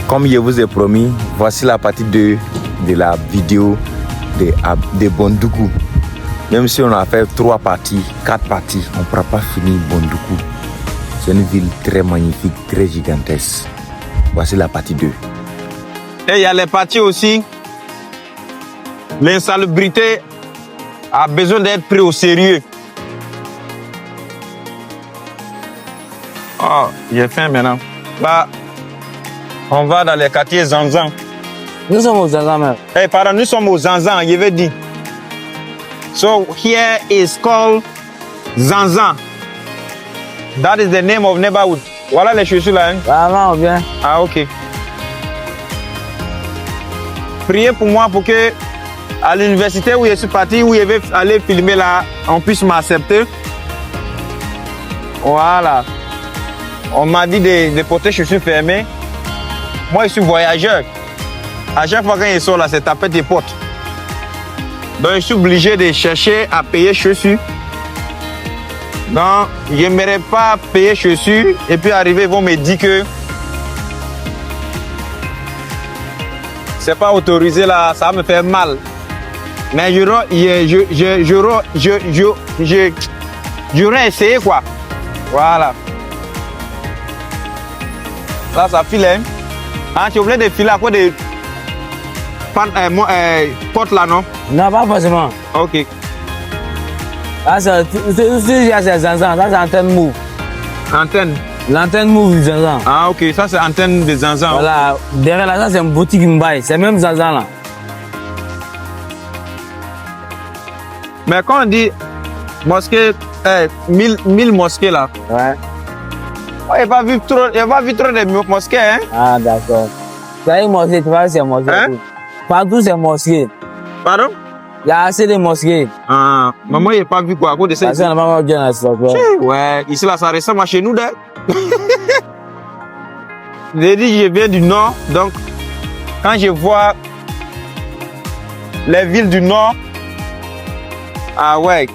Comme je vous ai promis, voici la partie 2 de la vidéo de Bondoukou. Même si on a fait 3 parties, 4 parties, on ne pourra pas finir Bondoukou. C'est une ville très magnifique, très gigantesque. Voici la partie 2. Et il y a les parties aussi. L'insalubrité a besoin d'être pris au sérieux. Oh, j'ai faim maintenant. Là, on va dans les quartiers Zanzan. Nous sommes aux Zanzan même. Hey, pardon, nous sommes aux Zanzan, je vais dire. So here is called Zanzan. That is the name of neighborhood. Voilà les chaussures là. Hein? Vraiment, bien. Ah, ok. Priez pour moi pour que à l'université où je suis parti, où je vais aller filmer là, on puisse m'accepter. Voilà. On m'a dit de porter chaussures fermées. Moi, je suis voyageur. À chaque fois quand je sors là, c'est taper tes potes. Donc, je suis obligé de chercher à payer chaussures. Donc, je n'aimerais pas payer chaussures et puis arriver, ils vont me dire que c'est pas autorisé là, ça va me faire mal. Mais j'aurais essayé quoi. Voilà. Là, ça file. Hein? Ah, tu voulais des filets à quoi des portes là, non? Non, pas forcément. Ok. Ah, c'est Zanzan, ça c'est antenne move. Antenne. L'antenne move du Zanzan. Ah, ok, ça c'est antenne de Zanzan. Voilà, derrière là, ça c'est une boutique Mbaye. C'est même Zanzan là. Mais quand on dit mosquée, 1000 mosquées là, Ouais. il n'y a pas vu trop de mosquées, hein? Ah, d'accord. Ça y est, mosquée, tu vois, c'est mosquée. Hein? Partout, c'est mosquée. Pardon? Il y a assez de mosquées. Ah, maman, il n'y a pas vu quoi à cause de ça. Parce qu'on n'a pas bien à ça. Ouais, ici là, ça ressemble à chez nous, d'ailleurs. J'ai dit, je viens du nord, donc quand je vois les villes du nord, ah ouais.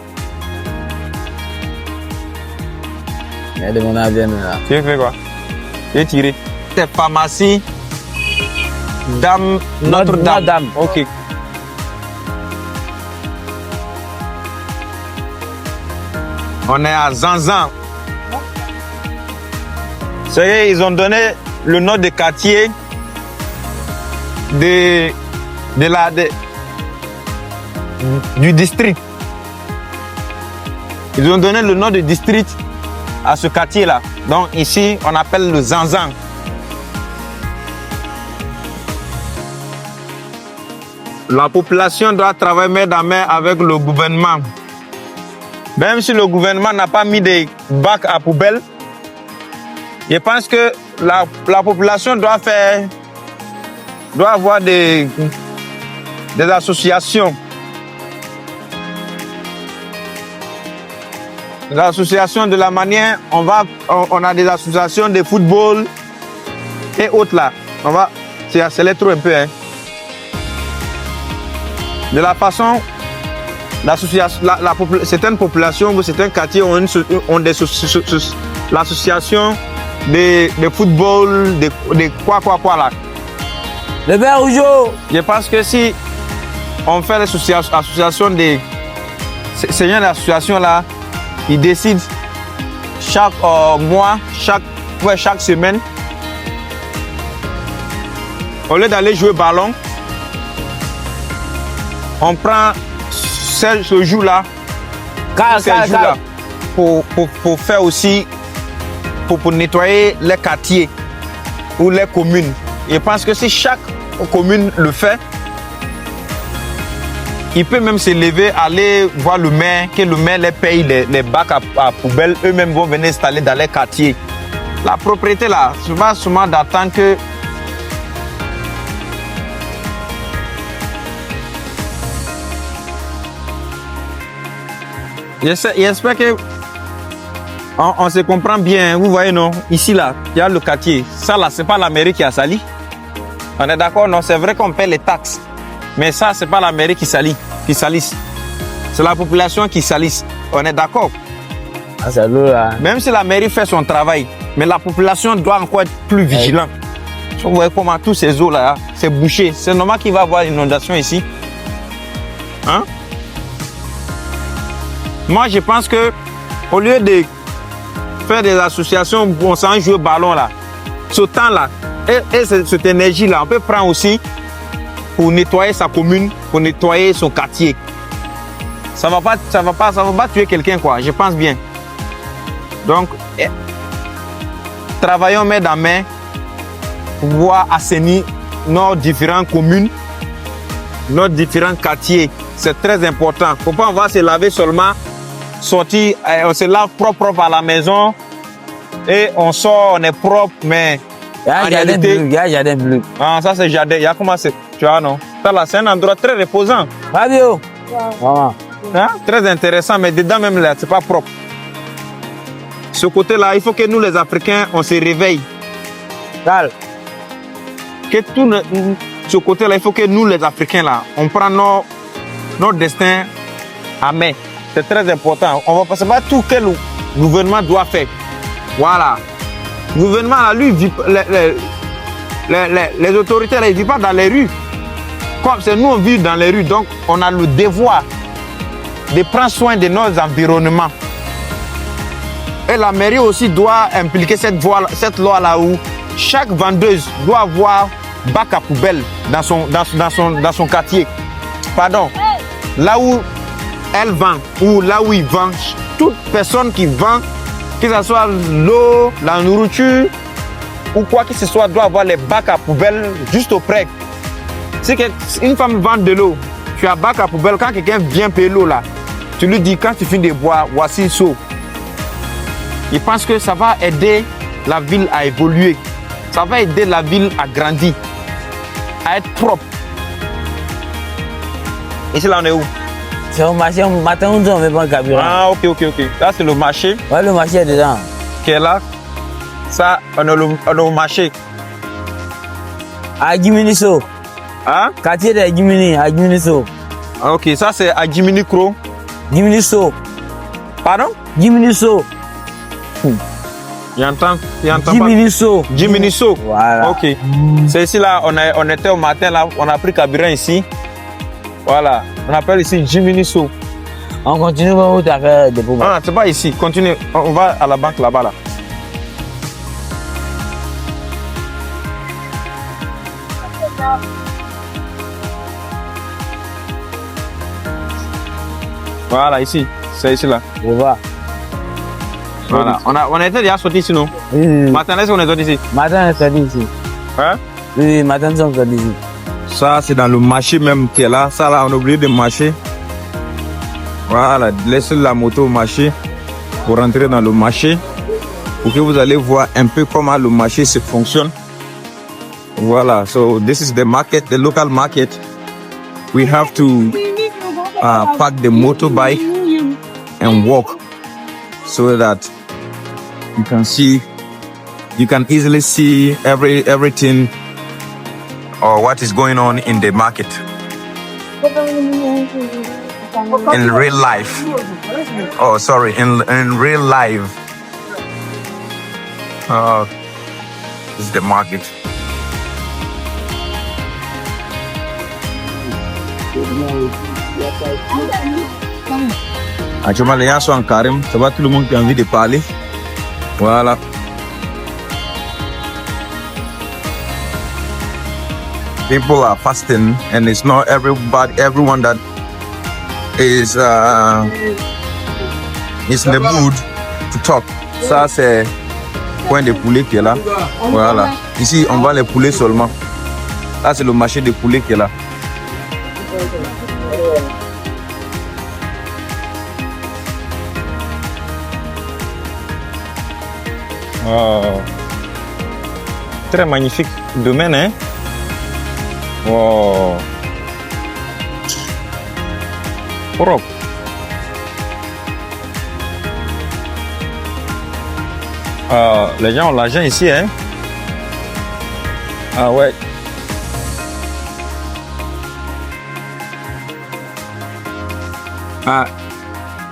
Il y a des gens qui viennent là. Tu fais quoi? J'ai tiré. C'est pharmacie Dame Notre-Dame. Notre-Dame. Ok. On est à Zanzan. C'est ils ont donné le nom de quartier du district. Ils ont donné le nom de district à ce quartier-là. Donc ici, on appelle le Zanzan. La population doit travailler main dans main avec le gouvernement. Même si le gouvernement n'a pas mis des bacs à poubelle, je pense que la population doit avoir des associations. Des associations de la manière, on a des associations de football et autres là. C'est accéléré trop un peu. Hein. De la façon, certaines populations ou certains quartiers ont l'association de football, de quoi là. Le père Rougeau. Je pense que si on fait l'association de ces gens d'association là, ils décident chaque mois, chaque semaine, au lieu d'aller jouer au ballon, on prend ce jour-là, pour faire aussi, pour nettoyer les quartiers ou les communes. Je pense que si chaque commune le fait, il peut même se lever, aller voir le maire, que le maire les paye les bacs à poubelle, eux-mêmes vont venir installer dans les quartiers. La propriété là, c'est pas seulement d'attendre que j'espère que on se comprend bien. Vous voyez, non? Ici, là, il y a le quartier. Ça, là, c'est pas la mairie qui a sali. On est d'accord? Non, c'est vrai qu'on paie les taxes. Mais ça, c'est pas la mairie qui salisse. C'est la population qui salisse. On est d'accord? Ah, c'est lourd là. Même si la mairie fait son travail, mais la population doit encore être plus vigilante. Vous voyez comment tous ces eaux là, c'est bouché. C'est normal qu'il va y avoir inondation ici. Hein? Moi, je pense que au lieu de faire des associations où on s'en joue au ballon là, ce temps là et cette énergie là, on peut prendre aussi pour nettoyer sa commune, pour nettoyer son quartier. Ça va pas tuer quelqu'un quoi. Je pense bien. Donc, travaillons main dans main pour pouvoir assainir nos différentes communes, nos différents quartiers. C'est très important. Il ne faut pas avoir se laver seulement, sortir, on se lave propre à la maison et on sort, on est propre, mais Il y a un jardin bleu. Il y a un jardin bleu. Ah, ça c'est jardin. Il y a comment c'est, tu vois, non? Ça là, c'est un endroit très reposant. Fabio. Maman. Hein? Très intéressant, mais dedans même là, c'est pas propre. Ce côté-là, il faut que nous les Africains, on se réveille. Calme. Que tout ce côté-là, il faut que nous les Africains là, on prend notre destin à main. C'est très important. On va passer pas tout que le gouvernement doit faire. Voilà. Le gouvernement là, lui, les autorités là, ils ne vivent pas dans les rues. Comme c'est nous, on vit dans les rues, donc on a le devoir de prendre soin de nos environnements. Et la mairie aussi doit impliquer cette loi là où chaque vendeuse doit avoir bac à poubelle dans son quartier. Pardon. Là où elle vend ou là où il vend, toute personne qui vend, que ce soit l'eau, la nourriture ou quoi que ce soit, doit avoir les bacs à poubelle juste auprès. Si une femme vend de l'eau, tu as bac à poubelle, quand quelqu'un vient payer l'eau là, tu lui dis quand tu finis de boire, voici le seau. Je pense que ça va aider la ville à évoluer. Ça va aider la ville à grandir, à être propre. Ici là on est où? C'est au marché. Matin, on met pas le carburant. Ah ok. Là c'est le marché Ouais, le marché est dedans. qui est là. Ça, on est au marché. À Giminiso. Hein? Quartier de Gimini, à Giminiso. Ah, ok, ça c'est à Jiminy Cro. Giminiso. Pardon? Giminiso. J'entends pas. Giminiso. Jiminiso. Voilà. Ok. C'est ici là, on était au matin là, on a pris carburant ici. Voilà. On appelle ici Jiminiso. On continue où tu as fait des poubelles. Ah, c'est pas ici. Continue. On va à la banque là-bas là. Voilà, ici. C'est ici là. Je vois. Voilà. On était déjà sorti ici, non? Oui. Matin, est-ce qu'on est sorti ici? Matin, on est sorti ici. Hein? Oui, matin, on est sorti ici. Ça, c'est dans le marché même qui est là. Ça, là, on a oublié de marcher. Voilà, laissez la moto au marché pour rentrer dans le marché pour que vous allez voir un peu comment le marché se fonctionne. Voilà, so this is the market, the local market. We have to park the motorbike and walk so that you can easily see everything or what is going on in the market in real life. Oh, sorry, in real life. This is the market. Actuellement, les gens sont en carême. Ça va, tout le monde qui a envie de parler. Voilà. People are fasting, and it's not everyone that is in the mood to talk. Ça, c'est le coin de poulet qui est là. Voilà. Ici, on vend les poulets seulement. Là, c'est le marché des poulets qui est là. Oh. Très magnifique domaine, hein? Wow. Propre. Les gens ont l'argent ici, hein? Ah ouais. Ah,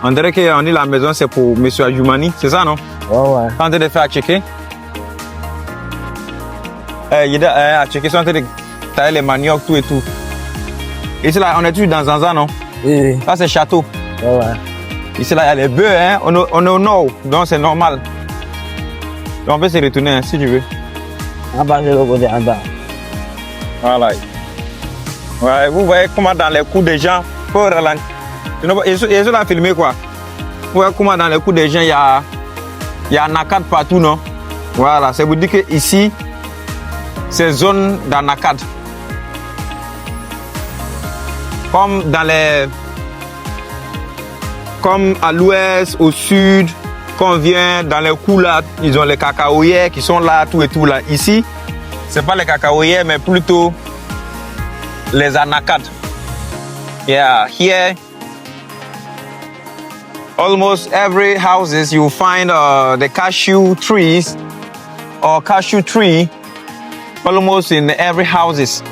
on dirait qu'on dit la maison c'est pour Monsieur Adjoumani, c'est ça, non? Ouais. Quand on est fait à checker. à checker, ils sont en train de tailler les maniocs, tout et tout. Ici, là, on est toujours dans Zanza, non? Oui. Ça, c'est château. Ouais. Ici, là, il y a les bœufs, hein. On est au nord, donc c'est normal. Donc, on peut se retourner, hein, si tu veux. On va passer le côté en bas. Voilà. Ouais, vous voyez comment dans les coups des gens, faut ralentir. Ils sont là filmés, quoi. Vous voyez comment dans les coups des gens, il y a un arcade partout, non? Voilà, c'est vous dire que ici, c'est zone d'anacade. Comme à l'ouest, au sud, quand on vient dans les coups là, ils ont les cacaoyers qui sont là, tout et tout là. Ici, c'est pas les cacaoyers, mais plutôt les anacades. Yeah, here, almost every houses you find the cashew trees or cashew tree almost in every houses.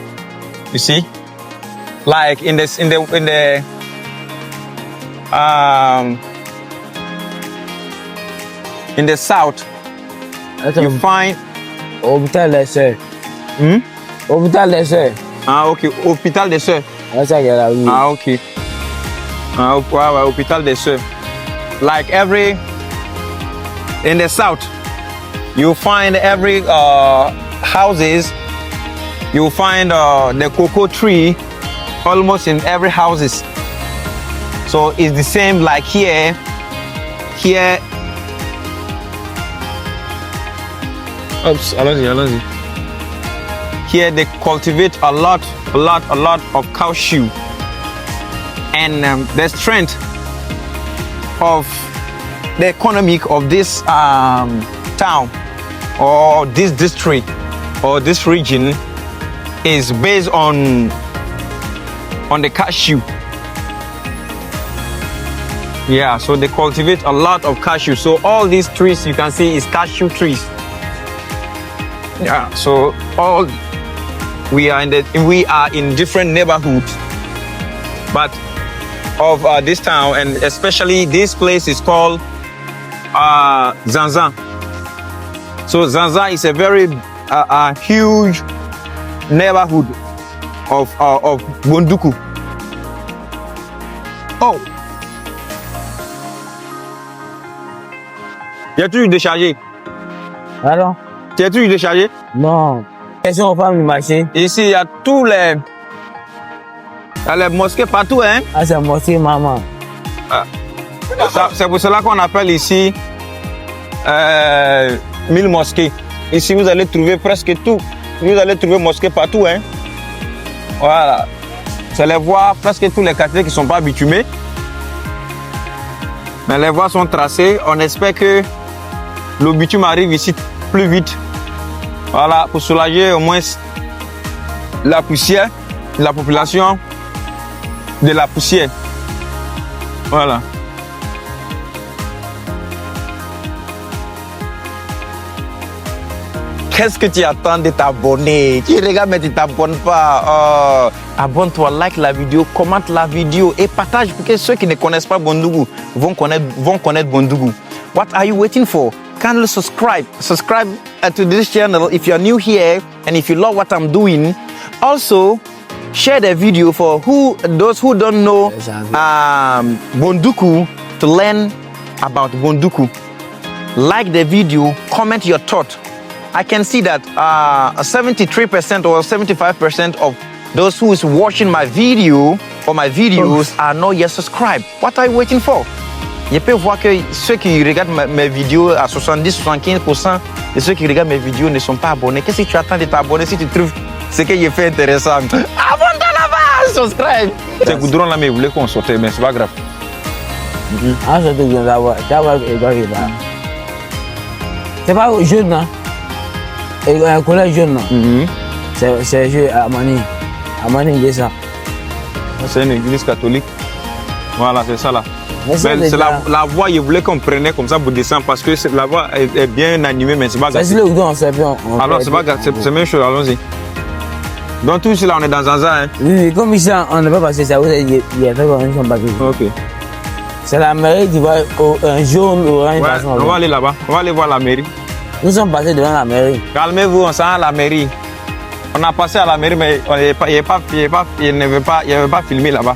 You see, like in the south, you find Hôpital des Sœurs. Hôpital des Sœurs. Ah ok, hôpital des Sœurs. C'est ça qu'elle a vu. Ah ok. Ah ouais, hôpital des Sœurs. Like in the south, you find every houses. You find the cocoa tree almost in every houses. So it's the same like here. Here. Oops, allons-y. Here they cultivate a lot of cashew. And the strength of the economic of this town or this district or this region is based on the cashew. Yeah, so they cultivate a lot of cashew. So all these trees you can see is cashew trees. Yeah, so we are in different neighborhoods, but of this town, and especially this place is called Zanza. So Zanza is a very huge neighborhood of Bonduku. Oh, y a-t-il déchargé? Alors? Y a-t-il déchargé? Non. Question aux femmes du marché. Ici, il y a tous les mosquées partout, hein? Ah, c'est mosquée, maman. C'est pour cela qu'on appelle ici 1000 mosquées. Ici, vous allez trouver presque tout. Vous allez trouver mosquées partout, hein? Voilà. C'est les voies, presque tous les quartiers qui ne sont pas bitumés. Mais les voies sont tracées. On espère que le bitume arrive ici plus vite. Voilà, pour soulager au moins la poussière, la population de la poussière. Voilà. Qu'est-ce que tu attends de t'abonner? Tu regardes mais tu t'abonnes pas. Abonne-toi, like la vidéo, commente la vidéo et partage pour que ceux qui ne connaissent pas Bondougou vont connaître Bondougou. What are you waiting for? Kindly subscribe to this channel if you are new here and if you love what I'm doing. Also, share the video for those who don't know Bonduku to learn about Bonduku. Like the video, comment your thought. I can see that 73% or 75% of those who is watching my video or my videos are not yet subscribed. What are you waiting for? Je peux voir que ceux qui regardent mes vidéos à 70-75% de ceux qui regardent mes vidéos ne sont pas abonnés. Qu'est-ce que tu attends de t'abonner si tu trouves ce que j'ai fait intéressant? Abonne-toi là-bas, subscribe. C'est goudron là, mais vous voulez qu'on sorte, mais c'est pas grave. Ah, je te dis d'avoir. C'est pas jeune, hein? Un collège jeune, non? C'est jeu à Amani. Amani, il est ça. C'est une église catholique. Voilà, c'est ça là. C'est la voie, je voulais qu'on prenne comme ça pour descendre parce que la voie est bien animée, mais c'est pas grave. C'est le goudron, c'est bien. Alors, c'est pas grave, c'est la même chose, allons-y. Donc, tout cela, on est dans Zanza, hein? Oui, comme ici, on ne peut pas passer ça, il y a fait comme un papier. Ok. C'est la mairie qui va un jaune, orange. Ouais, on va aller là-bas, on va aller voir la mairie. Nous sommes passés devant la mairie. Calmez-vous, on s'en va à la mairie. On a passé à la mairie, mais il n'y avait pas filmé là-bas.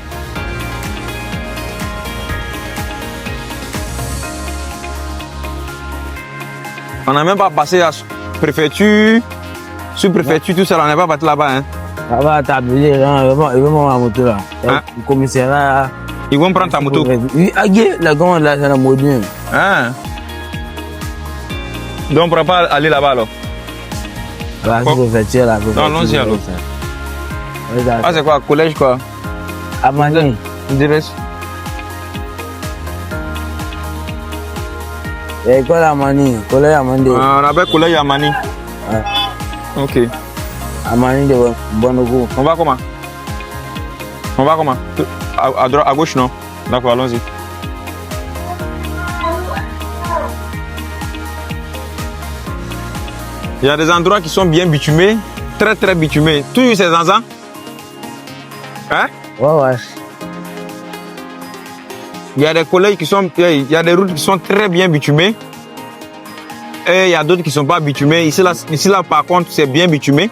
On n'a même pas passé à préfecture, sous-préfecture, tout ça, on n'est pas parti là-bas. Hein. Là-bas, t'as appelé, ils vont prendre la moto là. Hein? Le commissariat. Ils vont prendre ta moto. Oui, la gomme là, c'est la module. Hein? Donc on ne pourra pas aller là-bas alors. La préfecture là. Non, allons-y alors. Ah, c'est quoi? Collège quoi? Amani. On dirait. École Amani. Collège Amani. Ah, on appelle collège Amani. Ouais. Ok. Amani de Bonogo. On va comment? On va comment? À droite, à gauche, non? D'accord, allons-y. Il y a des endroits qui sont bien bitumés, très très bitumés. Toujours ces enfants? Hein? Ouais. Il y a des collèges qui sont, il y a des routes qui sont très bien bitumées. Et il y a d'autres qui ne sont pas bitumées. Ici là, par contre, c'est bien bitumé.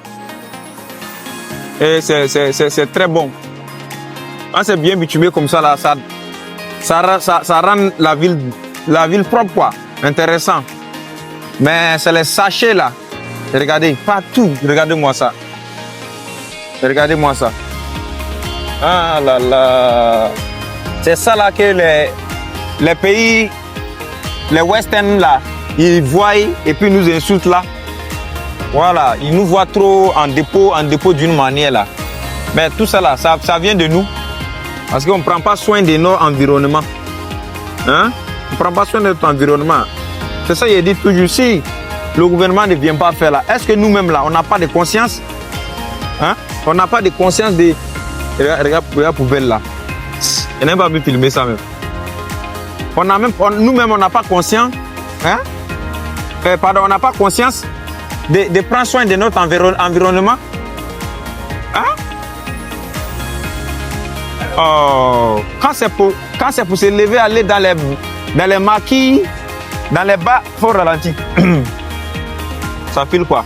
Et c'est très bon. Quand c'est bien bitumé comme ça, là, ça rend la ville propre, quoi. Intéressant. Mais c'est les sachets, là. Regardez, partout. Regardez-moi ça. Regardez-moi ça. Ah là là. C'est ça, là, que les pays, les western, là, ils voient et puis nous insultent, là. Voilà, ils nous voient trop en dépôt d'une manière, là. Mais tout ça, là, ça vient de nous. Parce qu'on ne prend pas soin de notre environnement. Hein? On ne prend pas soin de notre environnement. C'est ça, il dit toujours, si le gouvernement ne vient pas faire là, est-ce que nous-mêmes là, on n'a pas de conscience? Hein? On n'a pas de conscience de... Regarde la poubelle là. Il n'a même pas pu filmer ça même. Nous-mêmes, on n'a pas conscience. Hein? Pardon, on n'a pas conscience de prendre soin de notre environnement. Hein? Oh, quand c'est pour se lever, aller dans les maquis, dans les bas, il faut ralentir. Ça file quoi?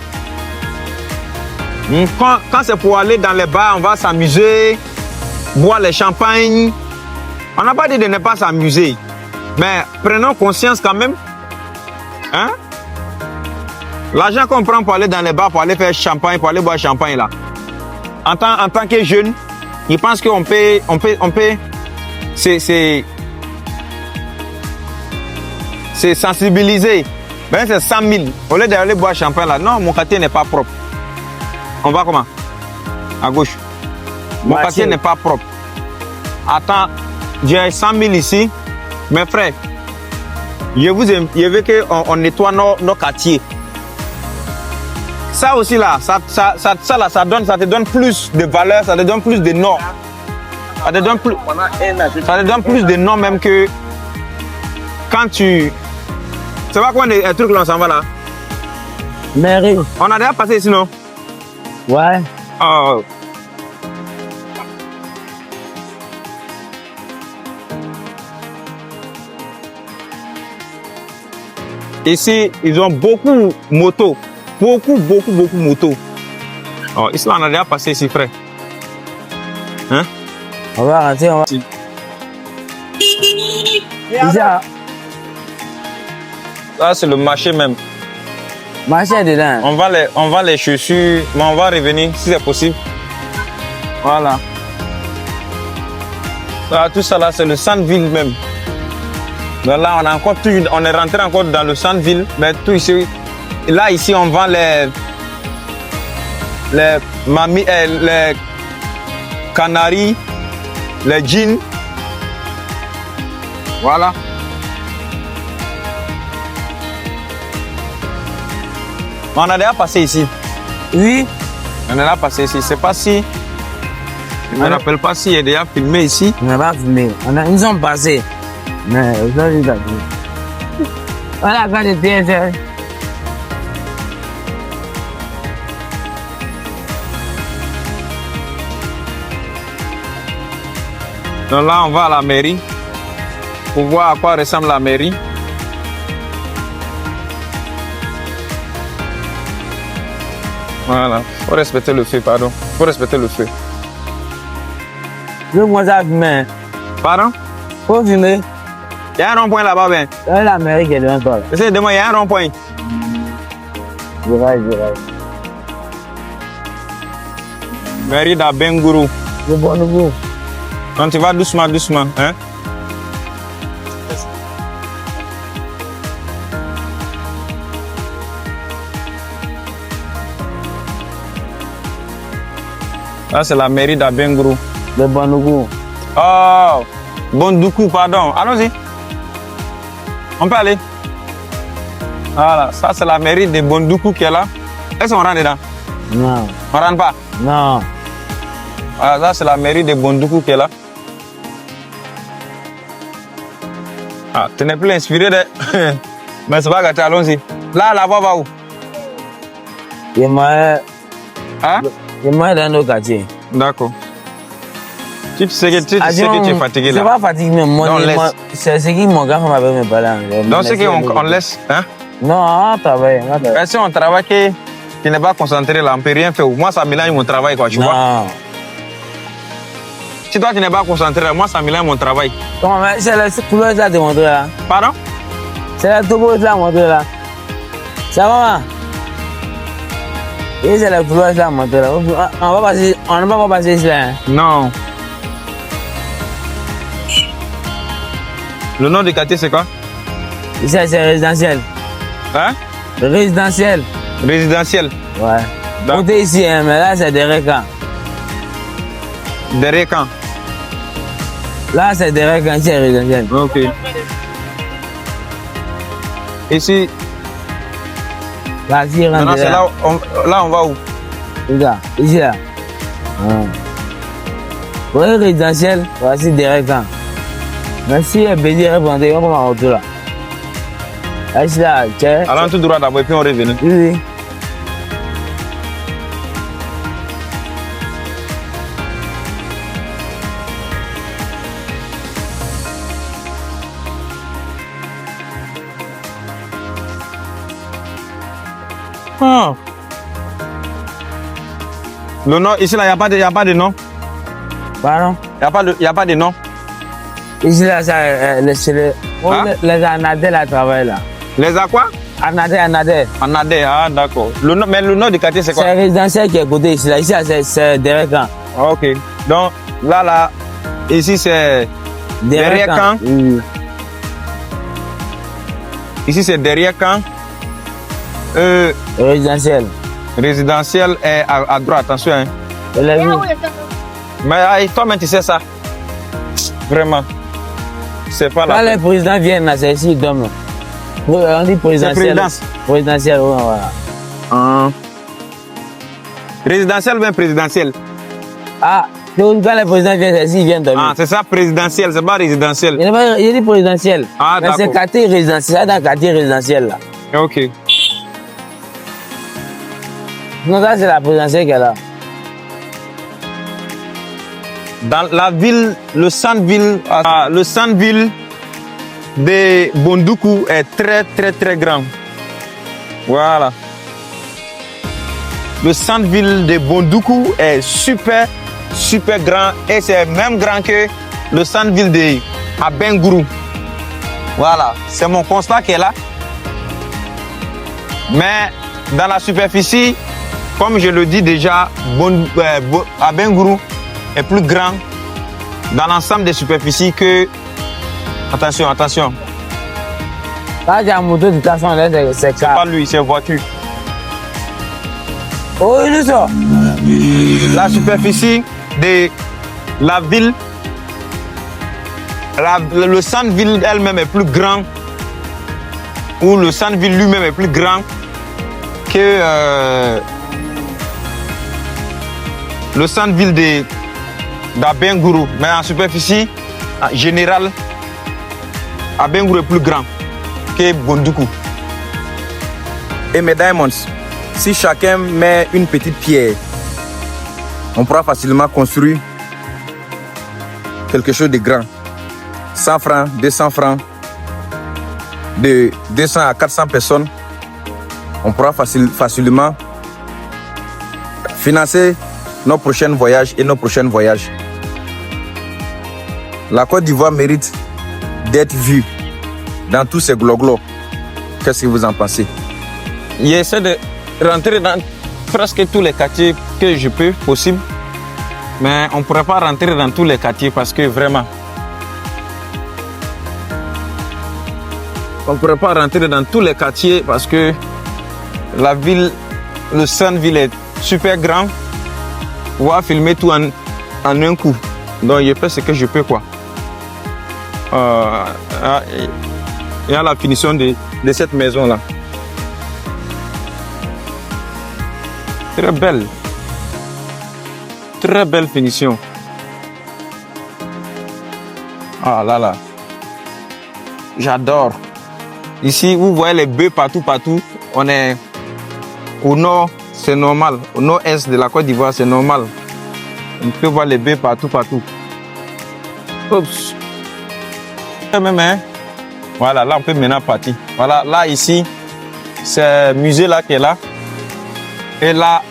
Quand c'est pour aller dans les bars, on va s'amuser, boire les champagnes. On n'a pas dit de ne pas s'amuser, mais prenons conscience quand même. Hein? L'argent qu'on prend pour aller dans les bars, pour aller faire champagne, pour aller boire champagne là. En tant que jeune, ils pensent qu'on peut, c'est sensibiliser. Ben c'est 100 000. Au lieu d'aller boire champagne là, non, mon quartier n'est pas propre. On va comment? À gauche. Mon quartier n'est pas propre. Attends, j'ai 100 000 ici. Mes frères, je veux qu'on nettoie nos quartiers. Ça aussi là, ça te donne plus de valeur, ça te donne plus de nom. Ça te donne plus de nom même que quand tu... C'est pas quoi les trucs là, on s'en va là? Mairie. On a déjà passé ici, non? Ouais. Oh. Ici, ils ont beaucoup de motos. Beaucoup de motos. Oh, ici, là, on a déjà passé ici, frère. Hein? On va rentrer, on va... Ici, là, c'est le marché même. Marché dedans. On va les chaussures, mais on va revenir si c'est possible. Voilà. Là, tout ça là, c'est le centre-ville même. Donc là, on est rentré encore dans le centre-ville, mais tout ici. Là, ici, on vend les canaries, les jeans. Voilà. On a déjà passé ici. Oui. On a déjà passé ici. C'est pas si. Je ne me rappelle pas s'il est déjà filmé ici. On n'a pas filmé. Ils sont passés. Mais aujourd'hui, t'as vu. Voilà, quand les pièges. Donc là, on va à la mairie pour voir à quoi ressemble la mairie. Voilà. Faut respecter le feu, pardon. Faut respecter le feu. Je commence à fumer. Pardon? Faut fumer. Il y a un rond-point là-bas, ben. Là, l'Amérique est devant toi. Essaye de moi, il y a un rond-point. Je rêve. Mairie d'Abengourou. C'est bon nouveau. Quand tu vas doucement, doucement, hein? Là, c'est la mairie d'Abengourou. C'est bon nouveau. Oh, Bondoukou, pardon. Allons-y. On peut aller. Voilà, ça c'est la mairie de Bondoukou qui est là. Est-ce qu'on rentre dedans? Non. On rentre pas? Non. Voilà, ça c'est la mairie de Bondoukou qui est là. Ah, tu n'es plus inspiré de... Mais c'est pas gâté, allons-y. Là, là-bas, va où? Il m'a Hein? dans nos quartiers. D'accord. Tu sais que tu es fatigué Je là. ne suis pas fatigué, mais Non, laisse. c'est ce qui mon gars m'avait me parlé. Donc c'est qu'on laisse, hein? Non, on travaille. Si on travaille, tu n'es pas concentré là, on ne peut rien faire. Moi, ça mélange mon travail, quoi, tu vois? Non. Si toi, tu n'es pas concentré là, moi, ça mélange mon travail. Comment, mais c'est la couleur que tu as montré là. Pardon? C'est la topo que tu as montré là. Ça va, et c'est la couleur que tu as montré là. On ne va pas passer ici là. Non. Le nom du quartier, c'est quoi? Ici, c'est résidentiel. Hein? Résidentiel. Résidentiel. Ouais. D'accord. Côté ici, hein, mais là, c'est derrière camp. Derrière quand? Là, c'est derrière camp, c'est résidentiel. Ok. Ici, Là, si rentre maintenant, c'est là. là, on va où? Regarde, ici là. Ouais, résidentiel, voici derrière camp. Merci, Bédi, répondez, on va en retour là. Là, ici là, tiens. Allons tout droit d'abord et puis on revient. Oui. Ah. Le nom, ici là, il n'y a pas de nom. Pardon? Il n'y a pas de nom. Ici là, c'est les Anadais là travaillent là. Les a quoi? Anadais. Anadé, ah d'accord. Mais le nom du quartier, c'est quoi? C'est résidentiel qui est côté ici là. Ici là, c'est derrière camp. Ah, ok. Donc là, ici c'est derrière camp. Oui. Ici c'est derrière camp. Résidentiel. Résidentiel est à droite, attention. Hein. Elle a vu. Mais toi-même, tu sais ça. Vraiment. C'est pas Quand la les peine. présidents viennent là, c'est ici, ils dorment. On dit présidentiel. présidence. Présidentiel, oui, voilà. Ah. Résidentiel ou bien présidentiel? Ah, donc quand les présidents viennent, c'est ici, ils viennent dormir. Ah, c'est ça, présidentiel, c'est pas résidentiel. Il dit présidentiel. Ah, mais c'est d'accord. quartier résidentiel, c'est dans le quartier résidentiel là. Ok. Non, ça c'est la présidentielle qui est là. Dans la ville, le centre-ville de Bondoukou est très grand. Voilà. Le centre-ville de Bondoukou est super grand et c'est même grand que le centre-ville de Abengourou. Voilà, c'est mon constat qui est là. Mais dans la superficie, comme je le dis déjà, Abengourou est plus grand dans l'ensemble des superficies que... Attention. Là, il y a un moto de toute façon, là, c'est C'est pas lui, c'est voiture. Oh, il est ça. La superficie de la ville, le centre-ville elle-même est plus grand, ou le centre-ville lui-même est plus grand que le centre-ville d'Abengourou. Mais en superficie en générale, Abengourou est plus grand que Bondoukou. Et mes diamonds, si chacun met une petite pierre, on pourra facilement construire quelque chose de grand. 100 francs, 200 francs, de 200 à 400 personnes, on pourra facilement financer nos prochains voyages et nos prochains voyages. La Côte d'Ivoire mérite d'être vue dans tous ces gloglos. Qu'est-ce que vous en pensez? J'essaie de rentrer dans presque tous les quartiers que je peux, possible. Mais on ne pourrait pas rentrer dans tous les quartiers parce que vraiment, on ne pourrait pas rentrer dans tous les quartiers parce que la ville, le centre-ville est super grand. On va filmer tout en un coup. Donc je fais ce que je peux quoi. Il y a la finition de cette maison là. Très belle. Très belle finition. Ah là là. J'adore. Ici, vous voyez les bœufs partout. On est au nord, c'est normal. Au nord-est de la Côte d'Ivoire, c'est normal. On peut voir les bœufs partout. Oups. Voilà, là on peut maintenant partir. Voilà, là ici, c'est le musée là qui est là. Et là,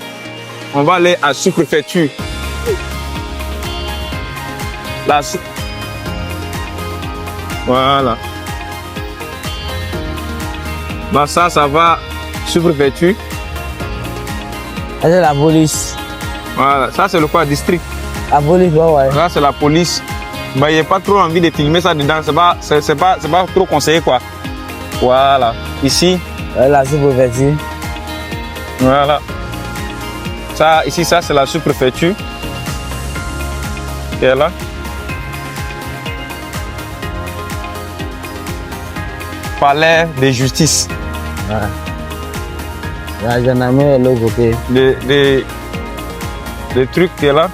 on va aller à la sous-préfecture. Voilà. Bah ça va sous-préfecture. C'est la police. Voilà, ça c'est le quoi, district. La police, ouais. Là c'est la police. Bah il n'y a pas trop envie de filmer ça dedans. C'est pas trop conseillé quoi. Voilà. Ici. La sous-préfecture. Voilà. Ça, ici, ça c'est la sous-préfecture. Qui est là. Palais de justice. Ouais. La gendarmerie est de l'autre côté. Le truc qui est là.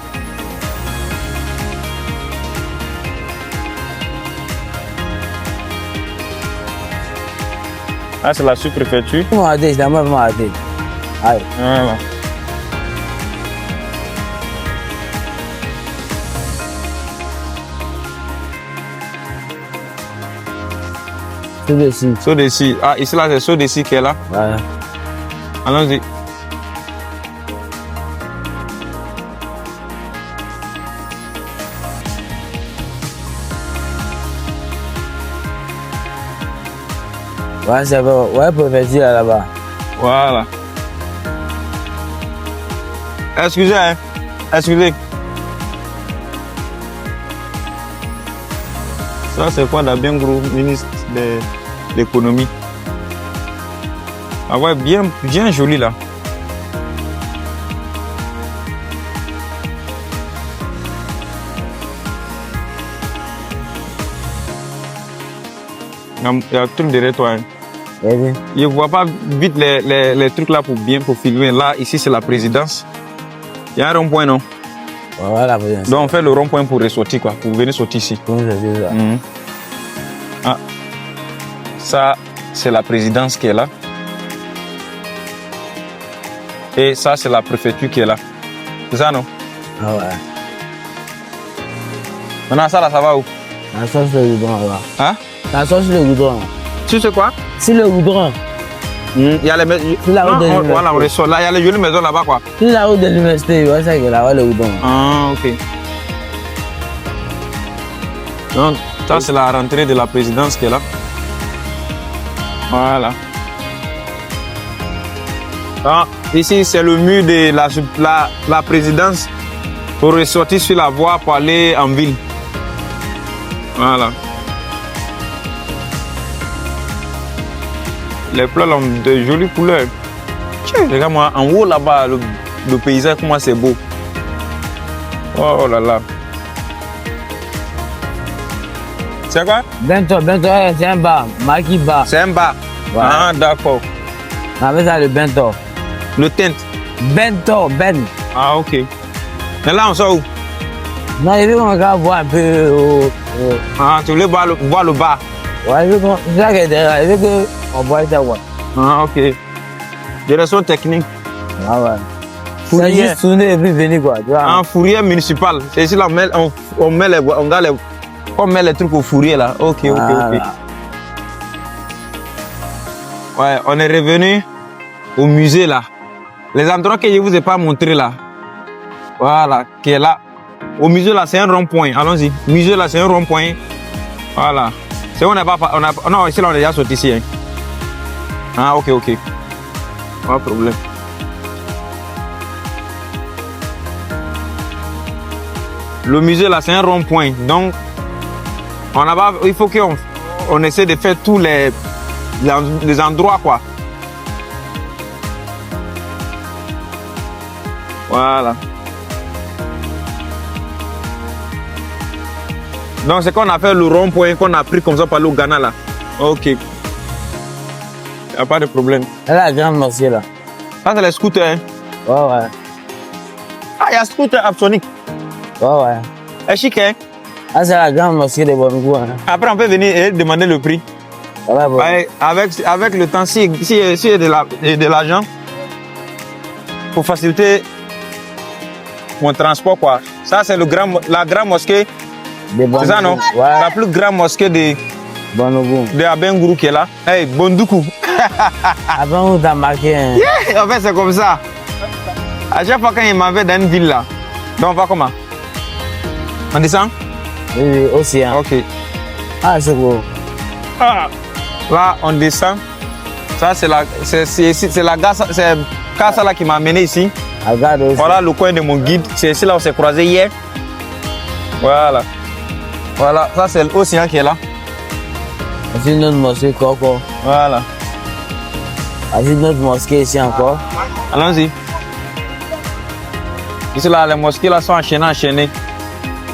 Ah, c'est la sous-préfecture. Voilà. Saut-Dessus. Ah, ici, là, c'est Saut-Dessus qui est là. Ouais. Allons-y. Ouais, c'est vrai. Ouais, préfecture là-bas. Voilà. Excusez, hein. Excusez. Ça, c'est quoi d'Abien Gros, ministre de l'économie? Ah ouais, bien joli là. Il y a un truc derrière toi. Hein. Oui. Je ne vois pas vite les trucs là pour filmer. Là, ici, c'est la présidence. Il y a un rond-point, non? Ouais, la présidence. Donc, on fait le rond-point pour ressortir, quoi. Pour venir sortir ici. Mmh. Ah. Ça, c'est la présidence qui est là. Et ça, c'est la préfecture qui est là. C'est ça, non? Ah ouais. Maintenant, ça, là, ça va où? La sauce sur le goudron là-bas. Hein? La sauce sur le goudron. Tu sais quoi? Sur le goudron. Il y a les maisons. Voilà, on ressort. Là, il y a les jolies maisons là-bas, quoi. Sur la route de l'université, ouais, c'est là-bas le goudron. Ah, ok. Donc, ça, c'est la rentrée de la présidence qui est là. Voilà. Ah, ici, c'est le mur de la présidence pour ressortir sur la voie pour aller en ville. Voilà. Les plats ont de jolies couleurs. Tiens, regarde-moi, en haut là-bas, le paysage, comment c'est beau. Oh là là. C'est quoi? Bento, c'est un bar. Maki bar. C'est un bar. Ouais. Ah, d'accord. On appelle ça le bento. Le tent. Bento, ben. Ah, ok. Mais là, on sort où? Non, il veut qu'on va voir un peu. Ah, tu voulais voir le bar? Ouais, il veut qu'on. C'est ça qui est derrière. Il veut qu'on voit ça, ouais. Ah, ok. Direction technique. Ah ouais. C'est Fourrière. juste tourner et puis venir, quoi. Tu vois? En fourrière municipale. C'est ici là, on met les trucs au fourrier là. Ok, Voilà. ok. Ouais, on est revenu au musée là. Les endroits que je ne vous ai pas montré là. Voilà, qui est là. Au musée là, c'est un rond-point. Allons-y. Musée là, c'est un rond-point. Voilà. C'est on n'est pas. Non, ici là, on est déjà sorti ici. Hein. Ah, ok. Pas de problème. Le musée là, c'est un rond-point. Donc, il faut qu'on essaie de faire tous les endroits, quoi. Voilà. Donc, c'est qu'on a fait le rond-point qu'on a pris comme ça par le Ghana, là. Ok. Il n'y a pas de problème. Elle a la grande mosquée, là. Ça, c'est les scooters, hein? Ouais. Ah, il y a scooter Apsonic. Ouais. C'est chic, hein? Ah, c'est la grande mosquée de Bongo, hein. Après, on peut venir et demander le prix. Ouais, bon. Ouais, avec le temps, si il y a de l'argent, pour faciliter mon transport, quoi. Ça, c'est la grande mosquée. C'est ça, non? Ouais. La plus grande mosquée de Abengourou qui est là. Hey, Bondoukou. Abengourou t'a marqué, hein? Yeah, en fait, c'est comme ça. À chaque fois quand il m'avait dans une ville là. Donc, on va comment? On descend? Oui, aussi, hein. Ok. Ah, c'est beau. Ah. Là, on descend. Ça, c'est la Casa là qui m'a amené ici. Regarde aussi. Voilà le coin de mon guide. C'est ici là où on s'est croisé hier. Voilà. Voilà, ça c'est l'océan qui est là. C'est une autre mosquée, Coco. Voilà. C'est une autre mosquée ici encore. Allons-y. Ici là, les mosquées là sont enchaînées.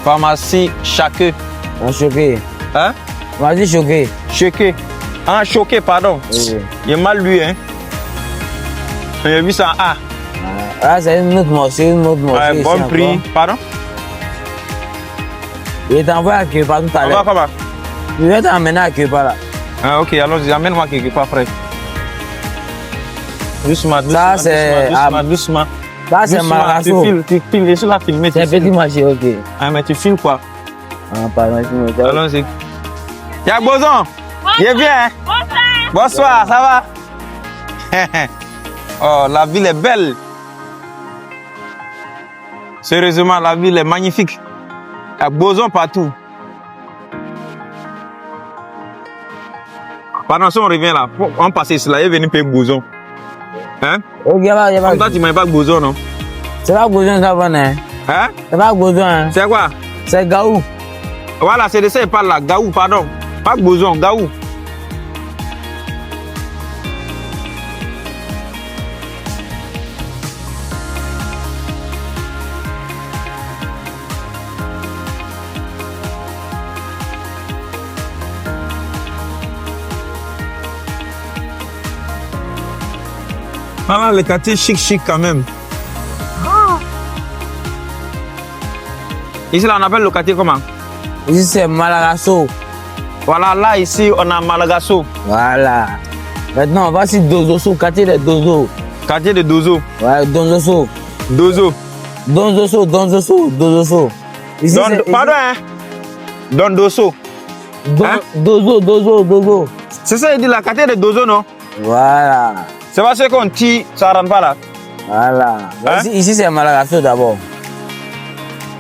Pharmacie Chaque. On choqué. Hein? Vas-y, choqué. Choqué. Ah, choqué, pardon. Oui. Il est mal lu, hein. J'ai vu ça. Ah. Ah, c'est une autre mosquée, Ouais, bon prix. Encore. Pardon? Il t'envoie à Képa tout à On va l'heure. comment? Je vais t'emmener à Képa là. Ah, ok, allons-y, amène-moi quelque part, frère. Doucement. Ça, c'est. Doucement. Ça, c'est Marasso. Tu filmes, je suis là filmé. C'est un petit marché, ok. Ah, mais tu filmes quoi? Ah, pardon, je me Allons-y. Y'a Bozon. Il est bien, hein? Bonsoir, ça va? Oh, la ville est belle. Sérieusement, la ville est magnifique. Il y a Bozon partout. Pardon, si on revient là, on passe ici là, il est venu payer Bozon. Hein? Ok, il y a Comme toi, tu m'as pas Bozon, non? c'est pas besoin ça, hein? Hein? C'est pas besoin. C'est quoi? C'est Gaou. Voilà, c'est de ça qu'il parle là. Gaou, pardon. Pas Bozon, Gaou. Voilà, le quartier chic quand même. Ici, là, on appelle le quartier comment? Ici, c'est Malagasso. Voilà, là, ici, on a Malagasso. Voilà. Maintenant, on va sur Dozoso, quartier de Dozo. Quartier de Dozo. Ouais, Dozoso. Dozo. Dozoso. Ici, Pardon, hein? Don Dosso. Hein? Dozo. C'est ça, il dit la quartier de Dozo, non? Voilà. C'est parce qu'on tire, ça rentre pas là. Voilà. Hein? Ici, c'est Malagasso d'abord.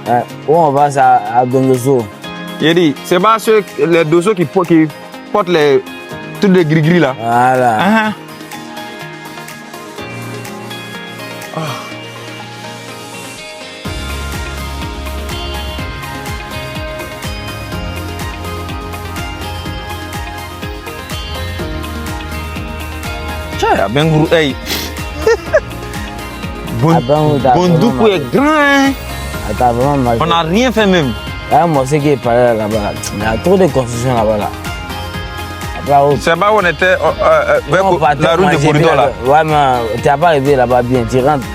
Ouais. Où on va à Dozoso. Il dit, c'est pas les Dozo qui portent tous les gris-gris là. Voilà. Ah. Oh. Tiens, Abengourou, hey. Bondoukou est grand, hein. Attends, vraiment, On n'a rien fait même. il y a un mosquée qui est paré là-bas. Il y a trop de construction là-bas. Là. C'est pas où on était vers la route de corridor là. Ouais, mais tu n'as pas arrivé là-bas bien. Tu rentres.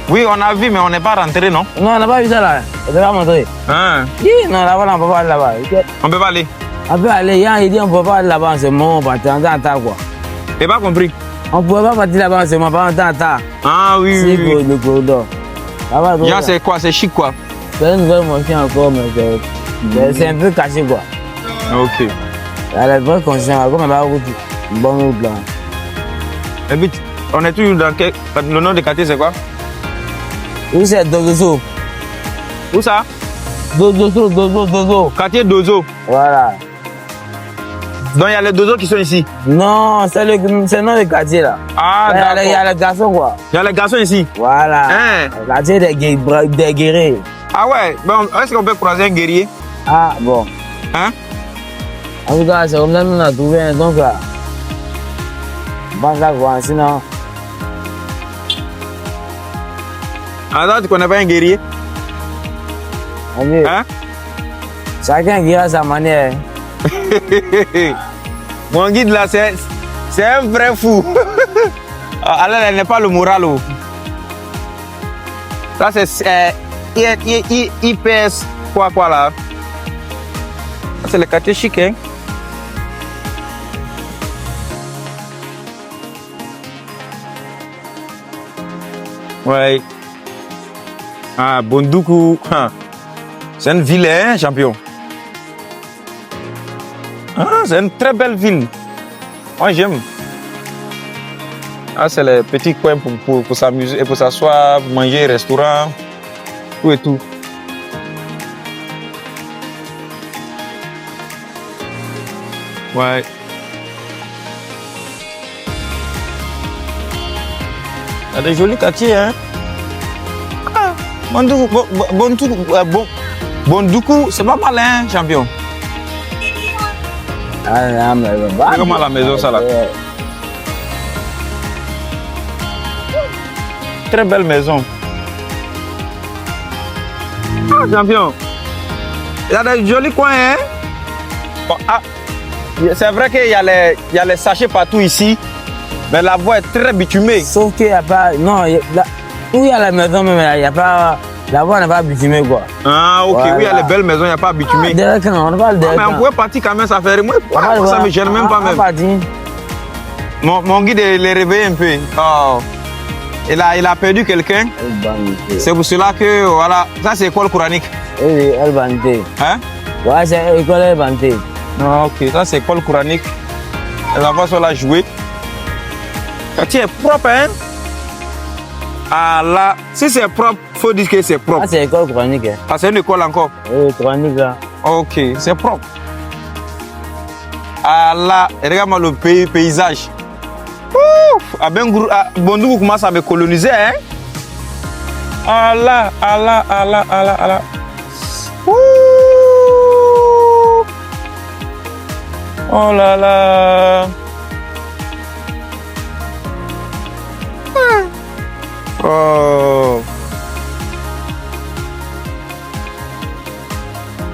Oui, on a vu, mais on n'est pas rentré, non? Non, on n'a pas vu ça là. On ne pas montré. Hein? Oui, non, là-bas, on ne peut pas aller là-bas. On peut pas aller. On peut aller. Il dit on ne peut pas aller là-bas en ce moment. On partit en temps quoi. J'ai pas compris. On ne pouvait pas partir là-bas en ce moment. Pas en temps. Ah oui, C'est le corridor. Là-bas, c'est quoi? C'est chic quoi? C'est une nouvelle mosquée encore, mais c'est un peu caché quoi. Ok. La vraie construction, comme on va route, une bonne route là. Et puis, on est toujours dans le nom du quartier, c'est quoi? Oui, c'est Dozoso. Où ça? Dozo. Quartier Dozo. Voilà. Donc il y a les Dozo qui sont ici. Non, c'est le nom du quartier là. Ah, d'accord. Il y a les garçons quoi. Il y a les garçons ici. Voilà. Hein? Le quartier des guerriers. Ah ouais, bon, est-ce qu'on peut croiser un guerrier? Ah bon. Hein? En tout cas, c'est comme ça qu'on a trouvé. Donc là, bon ça quoi, sinon. Alors tu connais pas un guerrier? Hein? Chacun qui a sa manière. Mon guide là, c'est un vrai fou. Alors, elle n'est pas le moral. Oh. Ça, c'est IPS quoi là. Ça, c'est le quartier chic, hein? Ouais. Ah, Bonduku. C'est une ville, hein, champion? Ah, c'est une très belle ville. Moi, j'aime. Ah, c'est les petits coins pour s'amuser, pour s'asseoir, manger, restaurant, tout et tout. Ouais. Il y a des jolis quartiers, hein? Ah, Bonduku, c'est pas mal, hein, champion? C'est comment la maison, ça, là? Très belle maison. Ah, champion. Il y a des jolis coins, hein? Bon, ah, c'est vrai qu'il y a les sachets partout ici, mais la voie est très bitumée. Sauf qu'il n'y a pas. Non, où il y a la maison, même, il n'y a pas. La voie n'est pas bitumée, quoi. Ah, ok, voilà. Oui, il y a les belles maisons, il n'y a pas bitumé. On parle mais on pouvait partir quand même, ça fait. Moi, ça me gêne même pas même. Mon guide, il est réveillé un peu. Oh. Il a perdu quelqu'un. C'est pour cela que, voilà, ça c'est école coranique. Oui, El Banté. Hein? Ouais, c'est école El Banté. Ah, ok, ça c'est école coranique. Les enfants sont là jouer. Le quartier est propre, hein? Ah là, si c'est propre, il faut dire que c'est propre. Ah, c'est école coranique. Hein. Ah, c'est une école encore? Oui, coranique là. Ok, c'est propre. Ah là, regarde-moi le paysage. Ouf, Bonduku commence à me coloniser, hein? Ah là, ah là, ah là, ah là, ah là. Ouh. Oh là là. Oh.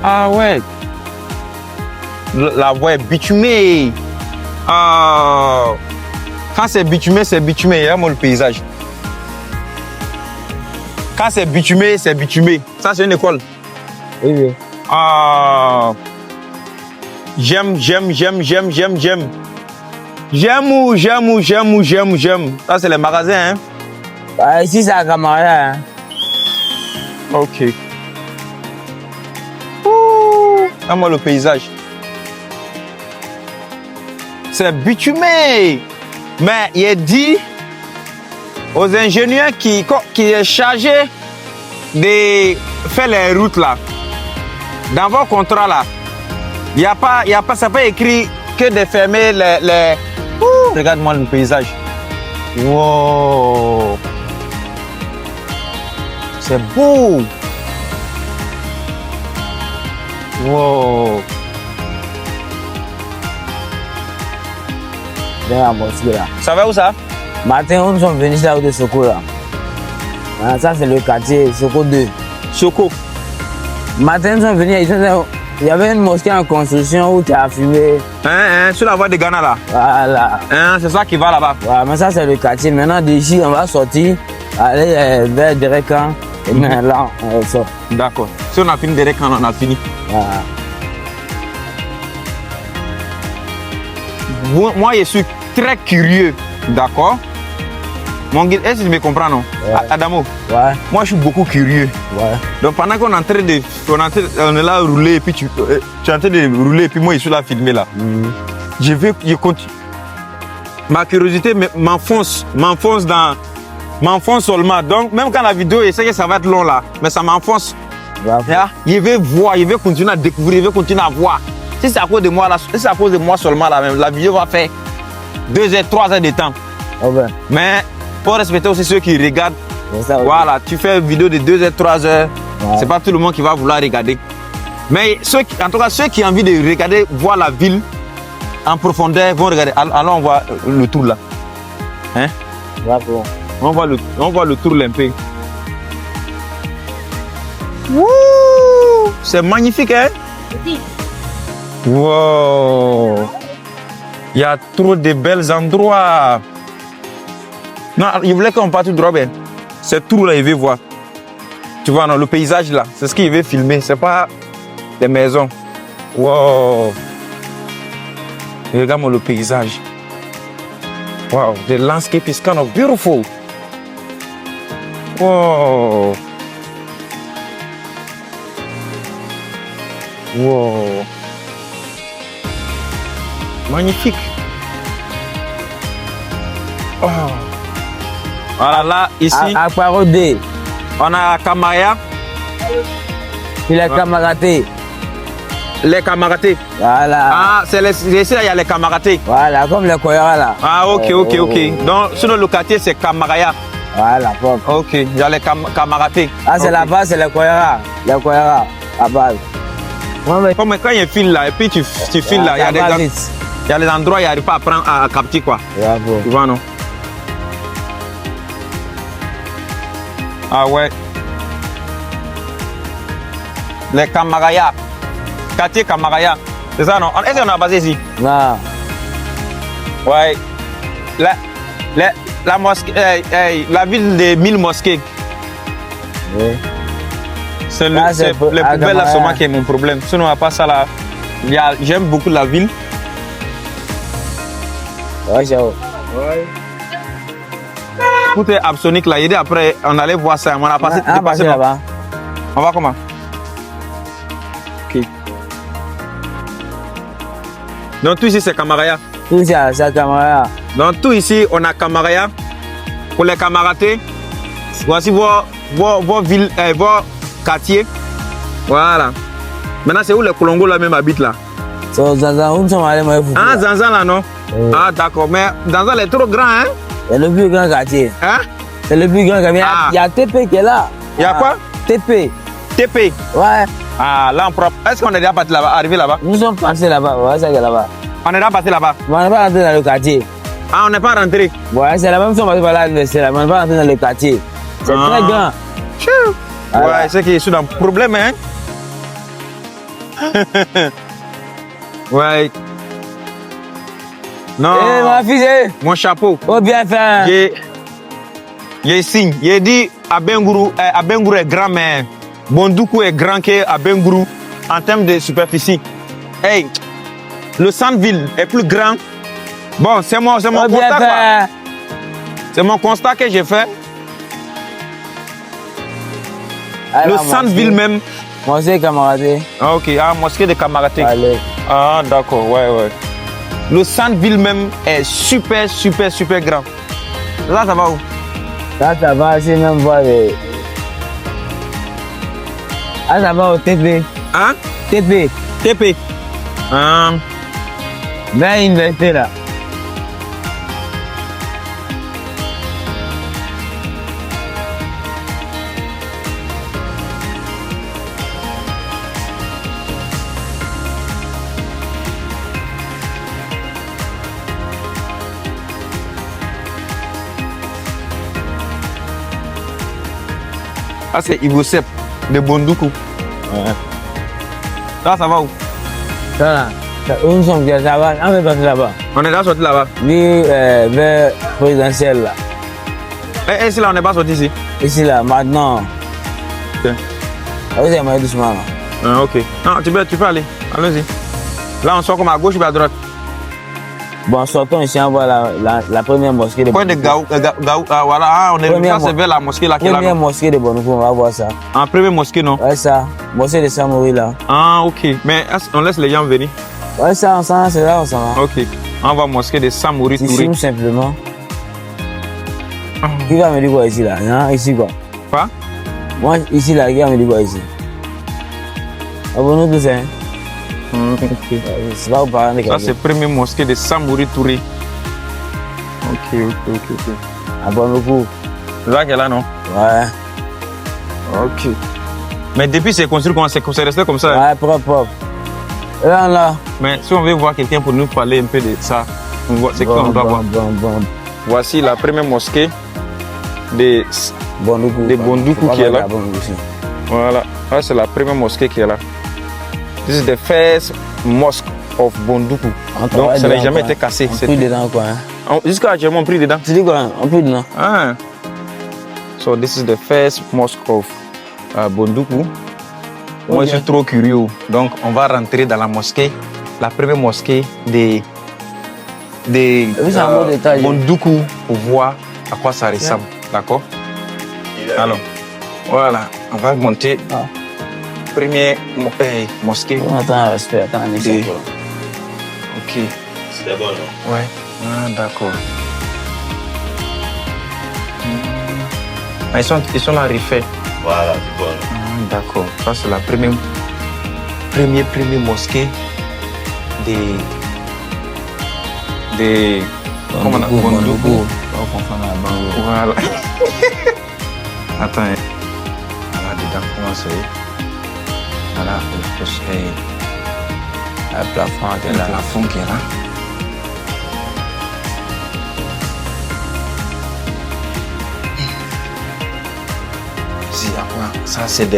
Ah ouais. La voie est bitumée. Ah. Quand c'est bitumé, regarde-moi le paysage. Quand c'est bitumé, c'est bitumé. Ça, c'est une école. Oui, oui. Ah. J'aime. J'aime. Ça, c'est les magasins, hein. Ah, ici, c'est à Camara. Hein. Ok. Regarde-moi le paysage. C'est bitumé. Mais il est dit aux ingénieurs qui est chargé de faire les routes là, dans vos contrats là, il n'y a pas, c'est pas écrit que de fermer les... Ouh, regarde-moi le paysage. Wow. C'est beau. Wow. Ça va où ça? Matin, on sont venus là de Soko là. Ah, ça c'est le quartier Soko 2. Soko. Matin, ils sont venus, il y avait une mosquée en construction où tu as fumé. Sur la voie de Ghana là. Voilà. C'est ça qui va là-bas. Ouais, mais ça c'est le quartier. Maintenant d'ici, on va sortir, aller vers Derekan. Et là, on sort. D'accord. Si on a fini Derekan, on a fini. Voilà. Moi, je suis très curieux, d'accord? Mon guide, est-ce que tu me comprends, non? Ouais. Adamo, Ouais. moi, je suis beaucoup curieux. Ouais. Donc, pendant qu'on est en train de... On est là à rouler, et puis tu es en train de rouler, et puis moi, je suis là à filmer, là. Je continue. Ma curiosité m'enfonce seulement. Donc, même quand la vidéo, je sais que ça va être long, là, mais ça m'enfonce. Yeah. Je vais voir, je vais continuer à découvrir, je vais continuer à voir. Si c'est à cause de moi, là, si c'est à cause de moi seulement, là, même, la vidéo va faire 2 heures, 3 heures de temps. Oh ben, Mais faut respecter aussi ceux qui regardent. c'est ça. Voilà, tu fais une vidéo de 2 heures, 3 heures. Ouais. C'est pas tout le monde qui va vouloir regarder. Mais en tout cas, ceux qui ont envie de regarder, voir la ville en profondeur, vont regarder. Alors on voit le tour là. Hein? Bravo. On voit le tour un peu. C'est magnifique, hein? Wow! Il y a trop de belles endroits. Non, il voulait qu'on parte tout droit, ben. Ce tour là, il veut voir. Tu vois, non, le paysage là, c'est ce qu'il veut filmer, c'est pas des maisons. Wow! Regarde-moi le paysage. Wow, the landscape is kind of beautiful. Wow! Wow! Magnifique. Oh. Voilà, là, ici, À Parodé, on a Kamaya, il est camaraté. les camaratés. Voilà. Ah, c'est ici, là, il y a les camaratés. Voilà, comme les Koyara là. Ah, ok. Donc, sur le quartier, c'est Kamaraya. Voilà, pop. Ok, il y a les camaratés. Ah, c'est Ok. la base, c'est les Koyara. Les Koyara, à base. Ouais, mais Comme quand il y a un fil là, et puis tu files là, il y a il y a des endroits où il n'y arrive pas à prendre, à capter quoi. Bravo. Tu vois, non? Ah ouais. Les Kamaraya. Quartier Kamaraya. C'est ça, non? Est-ce qu'on a basé ici? Non. Ouais. La mosquée, la ville des 1000 mosquées. Oui. C'est Ah, c'est les pour- poubelles là Kamaraya. seulement qui est mon problème. Sinon, à part ça là, j'aime beaucoup la ville. Ouais, c'est où? Tout est absonique là. Et après, on allait voir ça. On a passé, Ah, dépassé passé là-bas. On va comment? Ok. Donc tout ici c'est Kamaraya. Tout ça, c'est Kamaraya. Donc tout ici on a Kamaraya. Pour les camaratés, voici vos villes, vos quartiers. Voilà. Maintenant c'est où les Kolongo là même habitent là? C'est aux Zanzan, où nous sommes allés, moi, vous. Ah Zanzan là non? Oui. Ah d'accord. Mais Zanzan est trop grand hein? C'est le plus grand quartier. Hein? C'est le plus grand quartier. Ah. Il y a TP qui est là. Il y a Ah, quoi? TP. TP. Ouais. Ah là on prend. Est-ce qu'on est déjà parti là-bas, arrivé là-bas? Nous sommes passés là-bas. Ouais, c'est là-bas. On est déjà passé là-bas. Mais on n'est pas rentré dans le quartier. Ah on n'est pas rentré. Ouais, c'est là-bas. Nous sommes passés par là, l'université. Mais on n'est pas rentré dans le quartier. C'est Ah. très grand. Tchou. Voilà. Ouais, c'est qu'il est dans le problème, hein? Ouais. Non. Eh, ma fille, eh, Mon chapeau. oh, bien fait. J'ai signe. J'ai dit Abengourou est grand, mais Bondoukou est grand que Abengourou en termes de superficie. Hey, le centre-ville est plus grand. Bon, c'est mon Oh, bien constat. quoi. fait. C'est mon constat que j'ai fait. Allez, Le moi, centre-ville même. Moi aussi, camarade. Ah, ok, ah, mosquée de Kamaraté. Allez. Ah, d'accord, ouais. Le centre-ville même est super grand. Là, ça va où? Ça va, c'est même voir les. Ah, ça va au TP. Hein? TP. TP. Ah, Vers l'université là. ça c'est Ivosep de Bondoukou. Ouais. Là, ça va où? Ça là. Où nous sommes, ça va. On est passé là-bas. On est déjà sorti là-bas. Ni vers présidentiel là. Et si là, on n'est pas sorti ici? Ici là, maintenant. Ok. Ah oui, c'est moi doucement là. Ah, ok. Non, tu peux aller. Allons-y. Là, on sort comme à gauche ou à droite? Bon, sortons ici, on voit la première mosquée de Point de Bonoukou. Gaou. Ah, voilà. Ah, on est Première ça, c'est vers la mosquée là qui est là. Première non? mosquée de Bonoukou, on va voir ça. En première mosquée, non? Ouais, ça. Mosquée de Samouri là. Ah, ok. Mais on laisse les gens venir. Ouais, ça, on s'en va, c'est là, on s'en va. Ok. On va mosquée de Samouri Tu Touré. filmes simplement. Qui va me dire quoi ici là? Non, ici quoi? Quoi? Moi, ici là, qui va me dire quoi ici? Bondoukou, c'est. C'est pas aux parents de Ça, c'est la première mosquée de Samori Touré. Ok. À Bondoukou. C'est ça qu'elle a, non? Ouais. Ok. Mais depuis, c'est construit comment? C'est resté comme ça? Hein? Ouais, propre. Et là. Mais si on veut voir quelqu'un pour nous parler un peu de ça, c'est quoi on doit voir? Voici la première mosquée de Bondoukou qui est là. Voilà. Ça, c'est la première mosquée qui est là. This is the first mosque of Bondoukou. Donc, ça n'a jamais été cassé. On prie dedans, quoi. Hein? Jusqu'à actuellement, on prie dedans. Tu dis quoi? On prie dedans. Ah. So, this is the first mosque of Bondoukou. Moi, je suis trop curieux. Donc, on va rentrer dans la mosquée. La première mosquée de Bondoukou pour voir à quoi ça ressemble. D'accord? Alors, voilà. On va monter. Première mosquée. Attends, respect. Attends, un exemple. Ok. C'est bon, non? Ouais. Ah, d'accord. Ils sont là refaits. Voilà, c'est bon. D'accord. Ça, c'est la première mosquée de comment on a Bondoukou. Voilà. Attends. Là dedans, comment c'est? Voilà, le plafond qui est là. Si, ça c'est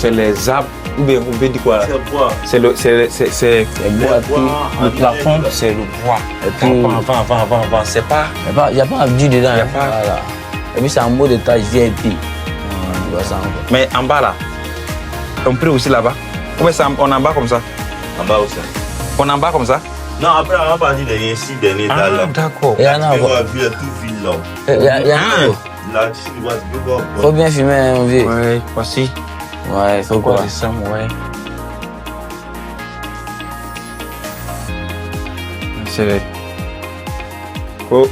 les arbres. Ou bien on peut dire quoi? C'est le plafond, c'est le bois. Avant, c'est pas. Il n'y a pas un abdu dedans. Y a pas. Voilà. Et puis c'est un mot d'étage VIP. Mais en bas là, on prie aussi là-bas. Ou bien on est en bas comme ça? En bas aussi. On est en bas comme ça? Non, après on va partir de ici, dernier étage là. D'accord. Il y en a. On va vu tout fil là. Il y a un. Là, tu vois, tu peux voir. Faut bien filmer, mon vieux. Ouais, voici. Ouais, il faut quoi? Ouais. C'est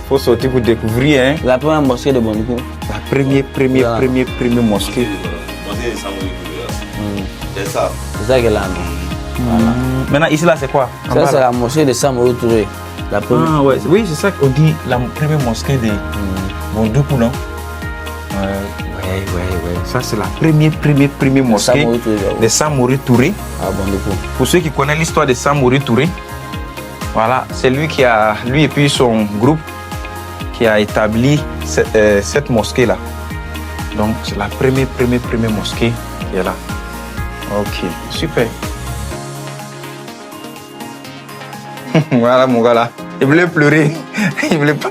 faut sortir pour découvrir, hein. La première mosquée de Bondoukou. La première mosquée. C'est ça. C'est ça qu'elle a. Voilà. Maintenant, ici là, c'est quoi? Ça, c'est la mosquée de Samori Touré. La première. Ah ouais, oui, c'est ça qu'on dit, la première mosquée de Bondoukou, non? Ouais. Ça, c'est la première mosquée de Samori Touré. Ah, Bondoukou. Pour ceux qui connaissent l'histoire de Samori Touré, voilà, c'est lui et puis son groupe qui a établi cette mosquée-là. Donc, c'est la première mosquée qui est là. Ok, super. Voilà mon gars là. Il voulait pleurer. Il voulait pas.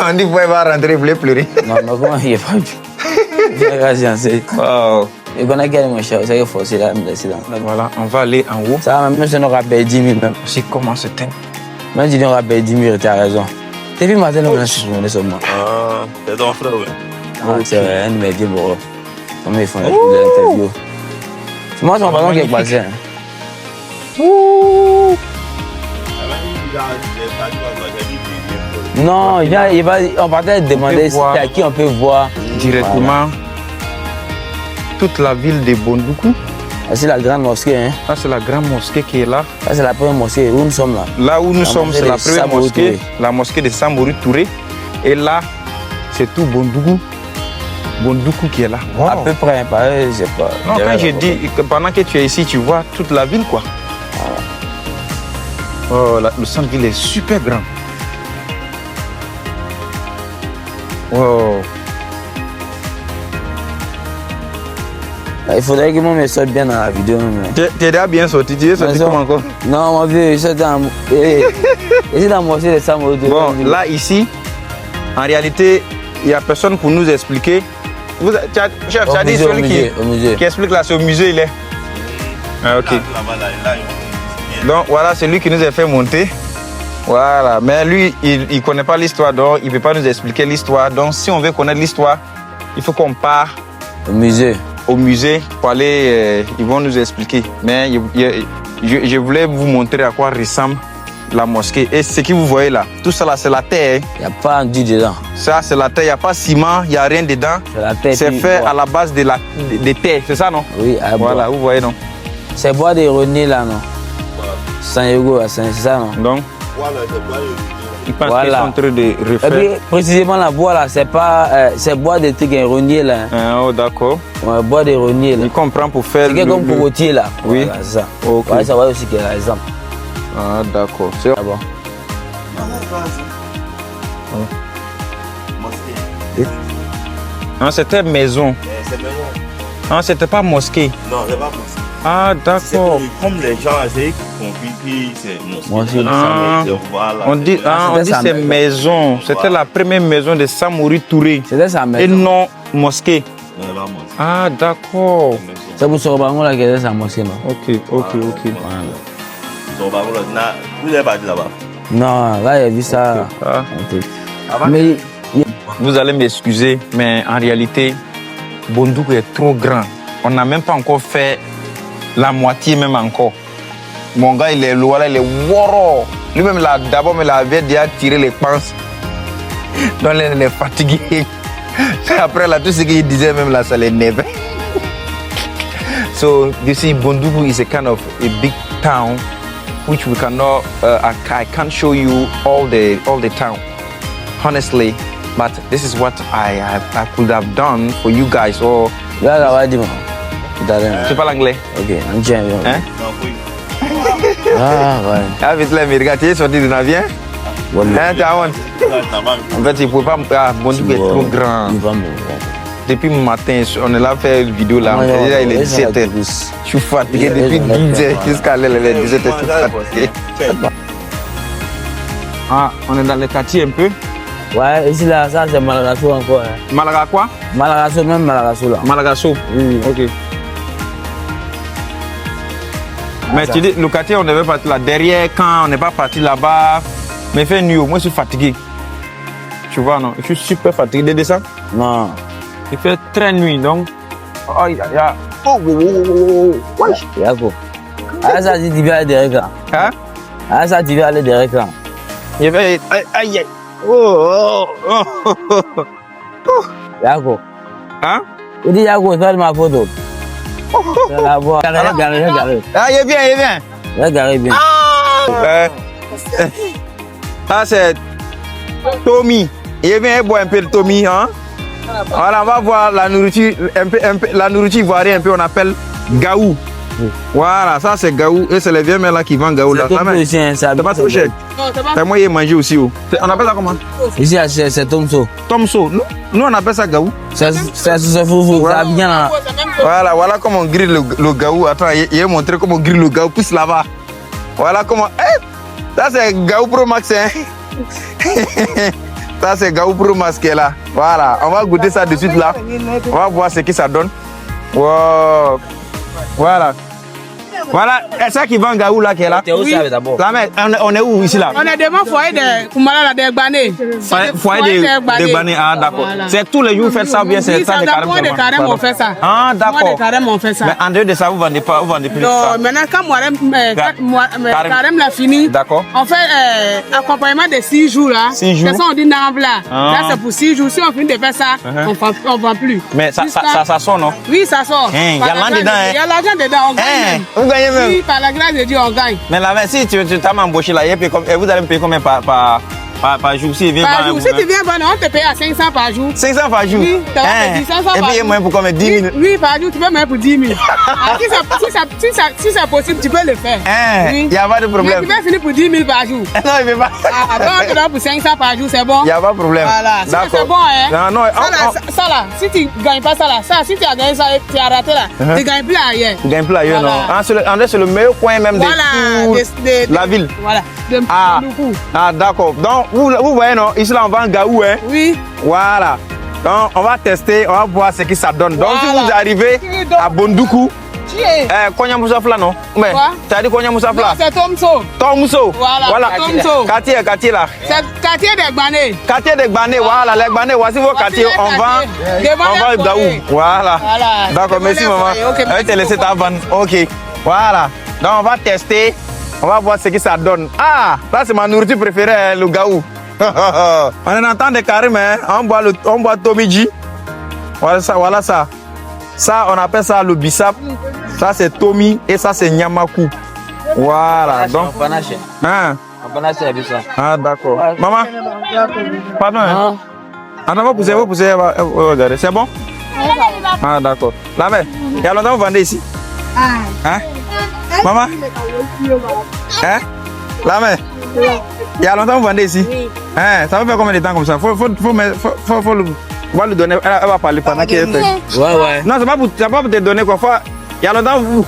On dit qu'il va rentrer, il voulait pleurer. Non, mais comment il est pas du tout? Wow. Il connaît quel mon cher, c'est forcé là, Voilà, on va aller en haut. Ça va, même si on aura payé 10 000 même. C'est comment c'est teint. Même si on aura payé 10 000, tu as raison. T'es vu matin, on a soufflé seulement. Ah, c'est ton frère, ouais. Ah, c'est vrai, un de mes vieux bros. Comment ils font l'interview? C'est moi, c'est mon patron qui est passé. Non, on partait demander à qui on peut voir directement toute la ville de Bondoukou. C'est la grande mosquée. Hein? Ça, c'est la grande mosquée qui est là. Ça, c'est la première mosquée où nous sommes là. Là où nous sommes, c'est la première mosquée, la mosquée de Samori Touré. Et là, c'est tout Bondoukou. Bondoukou qui est là. Wow. À peu près, pareil, je sais pas. Non, quand je dis, pendant que tu es ici, tu vois toute la ville, quoi. Oh, le centre-ville est super grand. Wow. Il faudrait que moi me sorte bien dans la vidéo. Tu es déjà bien sorti, tu es sorti comment encore? Non, mon vieux, je suis dans la mosquée de Samori Touré. Bon, là, ici, en réalité, il n'y a personne pour nous expliquer. Chef, tu as dit celui qui explique là, c'est au musée, il est. Ah, ok. Donc voilà, c'est lui qui nous a fait monter. Voilà, mais lui, il ne connaît pas l'histoire, donc il ne peut pas nous expliquer l'histoire. Donc si on veut connaître l'histoire, il faut qu'on parte au musée. Au musée pour aller, ils vont nous expliquer. Mais je voulais vous montrer à quoi ressemble la mosquée. Et ce que vous voyez là, tout ça là, c'est la terre. Il n'y a pas un dit dedans. Ça, c'est la terre. Il n'y a pas de ciment, il n'y a rien dedans. C'est la terre. C'est puis fait bois. à la base des terres, c'est ça, non? Oui, à Voilà, bois. vous voyez, non? C'est bois de René là, non? 100 euros, c'est ça, non? Donc, Voilà, c'est pas le ils pensent Voilà. qu'ils sont en train de Et refaire. puis, précisément, la bois là, c'est pas. C'est bois de trucs Renier là. Ah, oh, d'accord. Ouais, bois de Renier là. Il comprend pour faire. C'est comme cocotier là. Oui. Voilà, c'est ça. Ok. Ouais, ça va aussi qu'il y a l'exemple. Ah, d'accord. C'est Ah bon. mosquée. Ah, c'était maison. C'est maison. Ah, c'était pas mosquée. Non, c'est pas mosquée. Ah, C'est d'accord. comme les gens essaient de comprendre que c'est mosquée. Mosquée. Ah. Voilà. On dit, on dit sa c'est maison. maison. C'était la première maison de Samori Touré. C'était sa Et maison. non mosquée. Non, c'est pas mosquée. Ah, d'accord. C'est maison. C'est pour ce Robango là qui était sa mosquée, non? Ok, ok. Donc, par contre, vous avez pas dit là-bas. Non, là, il a vu ça. Ah. Ok. Mais Vous allez m'excuser, mais en réalité, Bondoukou est trop grand. On n'a même pas encore fait la moitié, même encore. Mon gars, il est loin, là, il est woro. Lui-même, là, d'abord, il avait déjà tiré les pinces. Donc, il est fatigué. Après, là, tout ce qu'il disait, même là, ça l'énervait. So, you see, Bondoukou is a kind of a big town, which we cannot, I can't show you all the town, honestly. But this is what I could have done for you guys. Or, là, là, va dire, moi. Tout à l'heure. tu parles anglais? Ok, on tient. Hein? Non, oui. Ah, ouais. Ah, vite là, mais regarde, tu es sorti de l'avion? Voilà. Hein, Taouane? Ça va. En fait, il ne pouvait pas. Ah, Bondoukou est trop grand. Il va me. Depuis le matin, on est là faire une vidéo là. Ouais, Déjà, il est ouais, 17h. Je suis fatigué Ouais, depuis ouais, 10h ouais. jusqu'à l'heure, il est 17h. Je suis fatigué. Ah, on est dans le quartier un peu. Ouais, ici là, ça c'est Malagasso encore. Hein. Malaga quoi? Malagasso, même Malagasso là. Malagasso. Oui, oui. Ok. Mais tu dis, le quartier, on devait partir là. Derrière, quand on n'est pas parti là-bas, mais fait nuit, moi je suis fatigué. Tu vois, non? Je suis super fatigué de descendre. Non. Il fait très nuit, donc. Oh, il y a. Oh, oh, oh, oh, oh. Ouais. Yako. Ah, ça dit, tu viens aller derrière là. Hein? Ah, ça, tu viens aller derrière là. Il fait. Aïe, aïe. Oh, oh, oh, oh, oh. Yako. Hein? Il dit Yako, fais ma photo. Je vais la voir. Regarde. Ah, il est bien, il est bien. Regarde bien. Ah, c'est Tommy. Il vient boire un peu de Tommy, hein? Voilà, on va voir la nourriture, la nourriture ivoirienne, un peu, on appelle gaou. Voilà, ça c'est gaou. Et c'est les vieux là qui vendent gaou là. C'est Tomso ici, hein, C'est pas trop cher. C'est moi qui ai mangé aussi. Oh. On appelle ça comment? Ici, c'est Tomso. Tomso. Nous, on appelle ça gaou. C'est foufou. Ça vient là. Voilà comment on grille le gaou. Attends, il a montré comment on grille le gaou. Plus là-bas. Voilà comment. Ça c'est gaou Pro Max. Hein? Ça c'est gaou Pro Max qui est là. Voilà, on va goûter ça de suite là. On va voir ce que ça donne. Wow. Voilà. Voilà, c'est ça qui vend gaou là qui est là. Oui. D'abord. Là, mais on est où ici là? On est devant foyer de Koumala de Gbané. Foyer de Gbané, ah d'accord. Voilà. C'est tous les jours vous faites ça ou bien c'est Oui, le temps ça de dans carême mois de seulement? carême on fait ça. Ah Mois de d'accord. carême on fait ça. Mais en dehors de ça, vous vendez pas, vous vendez plus de Non, ça? maintenant quand Carême. carême l'a fini, D'accord. on fait accompagnement de 6 jours là. 6 jours. C'est ça on dit nambla. Ah. Là c'est pour 6 jours. Si on finit de faire ça, on vend plus. Mais ça sort non? Oui, ça sort. Hein, Par y a la l'argent grâce dedans, de- hein. Il y a l'argent dedans, on gagne Hein, même. vous gagnez même. Oui, par la grâce de Dieu, on gagne. Mais là, mais si tu t'as m'embauché là, et vous allez me payer combien par jour si il vient Par par jour. Si tu viens, on te paye à 500 par jour. 500 par jour. Oui, tu vas payer 500 Et par puis jour. moi pour combien? 10 000? Oui, par jour, tu peux même pour 10 000. Ah, si c'est possible, tu peux le faire. Hein, Oui. il n'y a pas de Mais problème. tu vas finir pour 10 000 par jour. Non, il ne veut pas. Ah, donc on te donne pour 500 par jour, c'est bon. Il n'y a pas de problème. Voilà, ça D'accord. c'est bon, hein. Non, non, Ça là, si tu ne gagnes pas ça là, si tu as gagné ça, tu as raté là, tu ne gagnes plus ailleurs. tu gagnes plus ailleurs, non? Voilà. Ah, c'est le meilleur coin même de Voilà, toute la ville. Voilà, de Ah. Mboukou. Ah, d'accord. Donc, vous voyez, non? Ici, là, on vend gaou, hein? Oui. Voilà. Donc, on va tester, on va voir ce que ça donne. Donc, si Voilà. vous arrivez à Bondoukou, Tu es. Konya Moussa Fla, non? Mais, Quoi? tu as dit Konya Moussa Non, Fla? c'est Tomso. Tomso. Voilà, Tomso. Quartier là. C'est quartier de Gbané. Quartier de Gbané, voilà, les Gbané, voici vos quartiers. les On vend, quartiers. Devant on vend les le gaou. foyers. Voilà. Voilà. D'accord, Devant merci les maman. foyers. Ok, Je vais te merci laisser ta beaucoup. vanne. Ok. Voilà. Donc, on va tester. On va voir ce que ça donne. Ah, ça c'est ma nourriture préférée, hein, le gaou. On est en temps de Karim, hein. On boit Tomiji. Voilà ça, voilà ça. Ça, on appelle ça le bissap. Ça c'est Tomi et ça c'est Nyamaku. Voilà, donc. Hein? Ah, d'accord. Maman, pardon. Hein? Ah, non, vous poussez, regardez. C'est bon? Ah, d'accord. La mère, il y a longtemps vous vendez ici? Hein? Maman? Hein? La mère? Il y a longtemps vous vendez ici? Hein? Ça va faire combien de temps comme ça? On va lui donner, elle va parler pendant qu'elle fait. Ouais. Non, c'est pas pour te donner quoi. Il y a longtemps vous.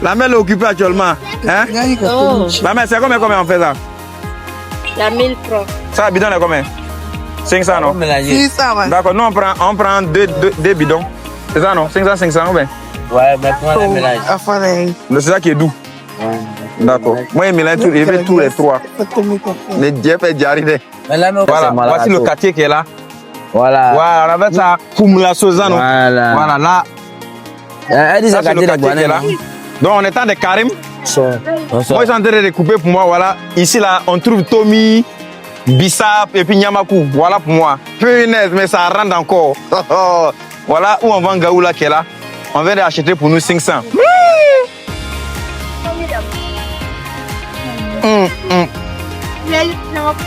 La mère est occupée actuellement. Hein? Oh. La mère, c'est combien on fait ça? Il y a 1000 francs. Ça, bidon est combien? 500 non? 600, ouais. D'accord, nous on prend deux bidons. C'est ça non? 500 ou bien? Ouais, mais pour le mélange. C'est ça qui est doux. D'accord. Moi, il mélange tous les trois. Les dieux fait diarrhée. Voilà, Voici le quartier qui est là. Voilà. Voilà, on avait ça pour la Sosa, non? Voilà, là. Elle dit Ça, ça, c'est le quartier qui est là. Donc, on est en de Karim. Moi, ils sont en train de découper pour moi. Voilà. Ici, là, on trouve Tomi, Bissap et puis Nyamaku. Voilà pour moi. Punaise, mais ça rentre encore. Voilà où on vend Gaoula qui est là. On vient d'acheter pour nous 500.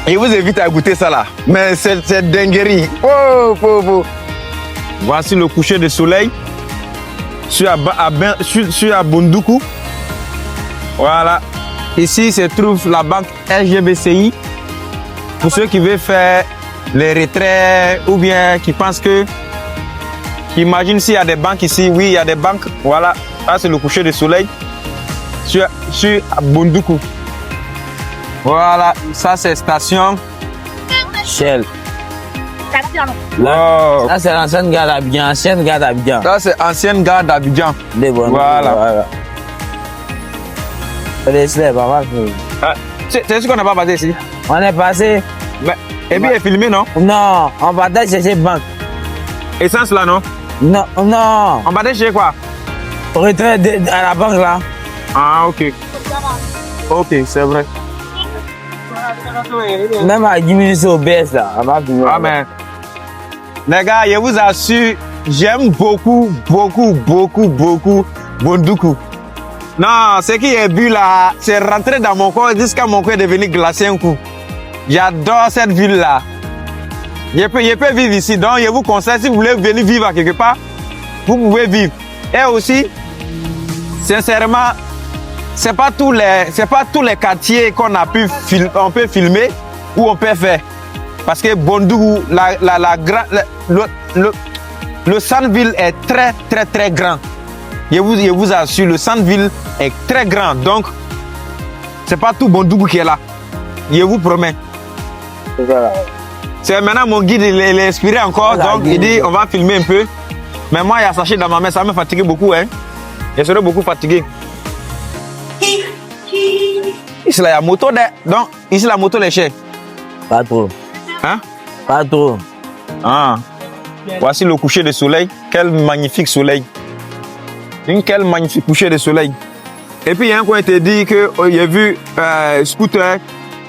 Je vous invite à goûter ça là. Mais c'est dinguerie. Oh. Voici le coucher de soleil sur Bonduku. Voilà. Ici se trouve la banque SGBCI. Pour ceux qui veulent faire les retraits ou bien qui pensent que, qui imaginent s'il y a des banques ici. Oui, il y a des banques. Voilà. Ça c'est le coucher de soleil sur Bonduku. Voilà, ça c'est station Shell. Wow. Ça c'est l'ancienne gare d'Abidjan. Ça c'est ancienne gare d'Abidjan. Voilà. C'est ce qu'on n'a pas passé ici. On est passé. Et puis il est filmé, non? Non, on partait chercher banque. Essence là, non? Non. On partait chercher quoi? Retrait à la banque là. Ah, ok. Ok, c'est vrai. Même à 10 minutes au BS là. Ah, mais. Les gars, je vous assure, j'aime beaucoup Bonduku. Non, ce qui est bu là, c'est rentré dans mon corps jusqu'à mon corps est devenu glacé un coup. J'adore cette ville là. Je peux vivre ici. Donc, je vous conseille, si vous voulez venir vivre à quelque part, vous pouvez vivre. Et aussi, sincèrement, c'est pas tous les quartiers qu'on on peut filmer ou on peut faire. Parce que Bonduku, le centre-ville est très grand. Je vous assure, le centre-ville est très grand. Donc, c'est pas tout Bonduku qui est là. Je vous promets. Voilà. C'est maintenant mon guide, il est inspiré encore. Donc, il dit, on va filmer un peu. Mais moi, il y a sachet dans ma main, ça me fatigue beaucoup. Hein. Je serai beaucoup fatigué. Ici, là, il y a moto. Donc, ici, la moto, est chère. Pas trop. Hein? Pas trop. Ah. Voici le coucher de soleil. Quel magnifique soleil. Quel magnifique coucher de soleil. Et puis, il y a un coin qui te dit que j'ai vu scooter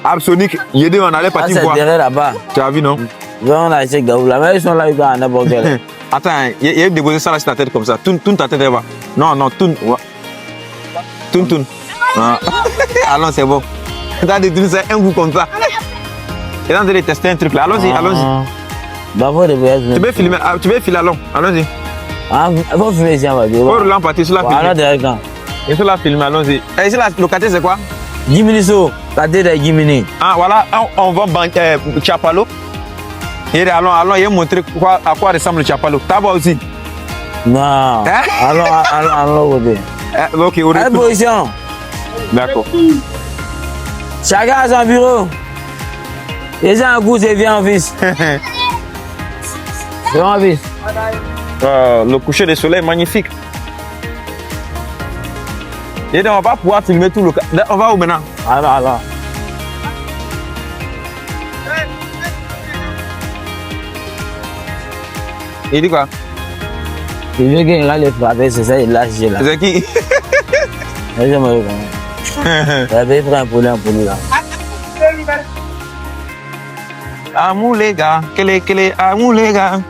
Absonic. Il dit on allait partir voir. C'est derrière là-bas. Tu as vu, non? On a essayé de là. Mais ils sont là, ils sont à n'importe quel. Attends, il a déposé ça là sur ta tête comme ça. Tourne ta tête là-bas. Non, tourne. Tourne. Ah. Allons, c'est bon. T'as dit tourner ça un coup comme ça. Et là, on devait tester un truc là. Allons-y. Bah, faut tu veux filmer, allons-y. Ah, faut filmer ici, on va dire. Faut rouler en partie, sur la filmer. Alors, derrière quand? Et sur la filmer, allons-y. Et ici, le quartier, c'est quoi? 10 minutes au quartier de 10 minutes. Ah, voilà, on va Chapalo. Et allons, il a montré à quoi ressemble le Chapalo. Tabac aussi. Non. Allons, ok, au retour. Position. D'accord. Chacun a son bureau. Les gens en cours, c'est bien en fils. C'est en fils. Le coucher de soleil magnifique. Et donc, on va pouvoir filmer tout le cas. On va où maintenant? Alors. Il dit quoi? Il veut qu'il a les frapper, c'est ça, il lâche là. C'est qui? J'avais pris un poulet là. Amour les gars, quel amour les gars.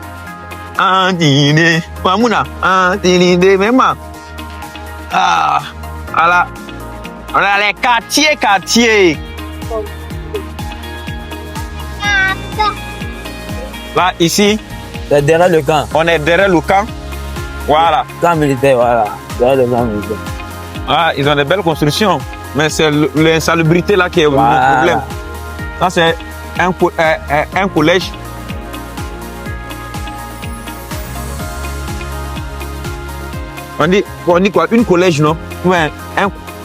Un dîner, Mamouna, un dîner, même. Ah, voilà. On a les quartiers. Là, ici, C'est derrière le camp. on est derrière le camp. Voilà. Camp militaire, voilà. Derrière le camp militaire. Ah, ils ont des belles constructions. Mais c'est l'insalubrité là qui est le problème. Ça, c'est un collège. On dit quoi? Une collège, non? Ouais,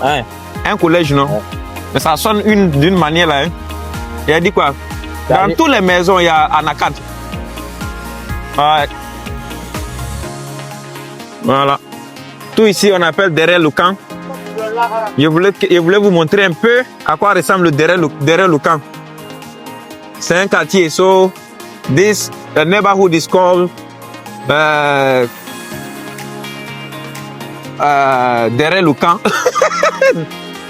Ouais. un collège, non? Ouais. Mais ça sonne d'une manière là. Hein. Il a dit quoi? Dans toutes les maisons, il y a Anakat. Ouais. Voilà. Tout ici, on appelle derrière le camp. Je voulais vous montrer un peu à quoi ressemble derrière le camp. C'est un quartier. So, the neighborhood is called derrière le camp.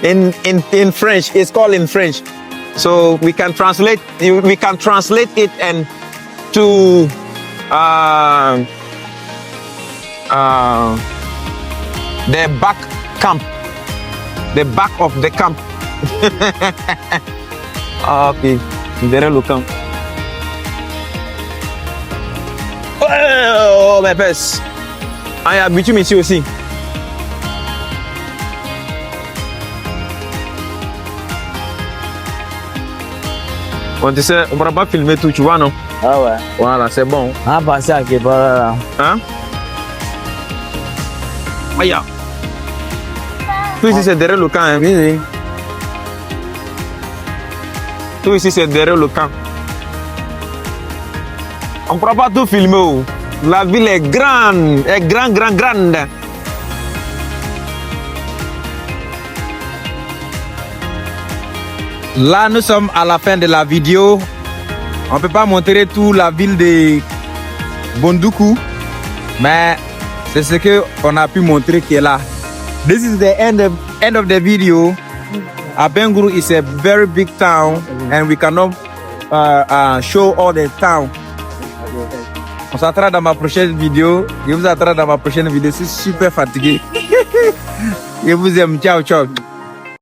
in French, it's called in French. So we can translate it and to the back camp, the back of the camp. Ok, derrière le camp. Oh, mes pèses. Ah, il y a bitume ici aussi. Bon, tu sais, on ne pourra pas filmer tout, tu vois, non? Ah ouais. Voilà, c'est bon. On a passé à Kébara là. Hein? Aïe. Tout ici, c'est derrière le camp. Hein? Oui. Tout ici, c'est derrière le camp. On ne pourra pas tout filmer. Oh. La ville est grande. Grande. Là, nous sommes à la fin de la vidéo. On ne peut pas montrer toute la ville de Bondoukou, mais c'est ce qu'on a pu montrer qui est là. This is the end of the video. Abengourou is a very big town and we cannot show all the town. On s'attrape dans ma prochaine vidéo. Je vous attrape dans ma prochaine vidéo. Je suis super fatigué. Je vous aime. Ciao.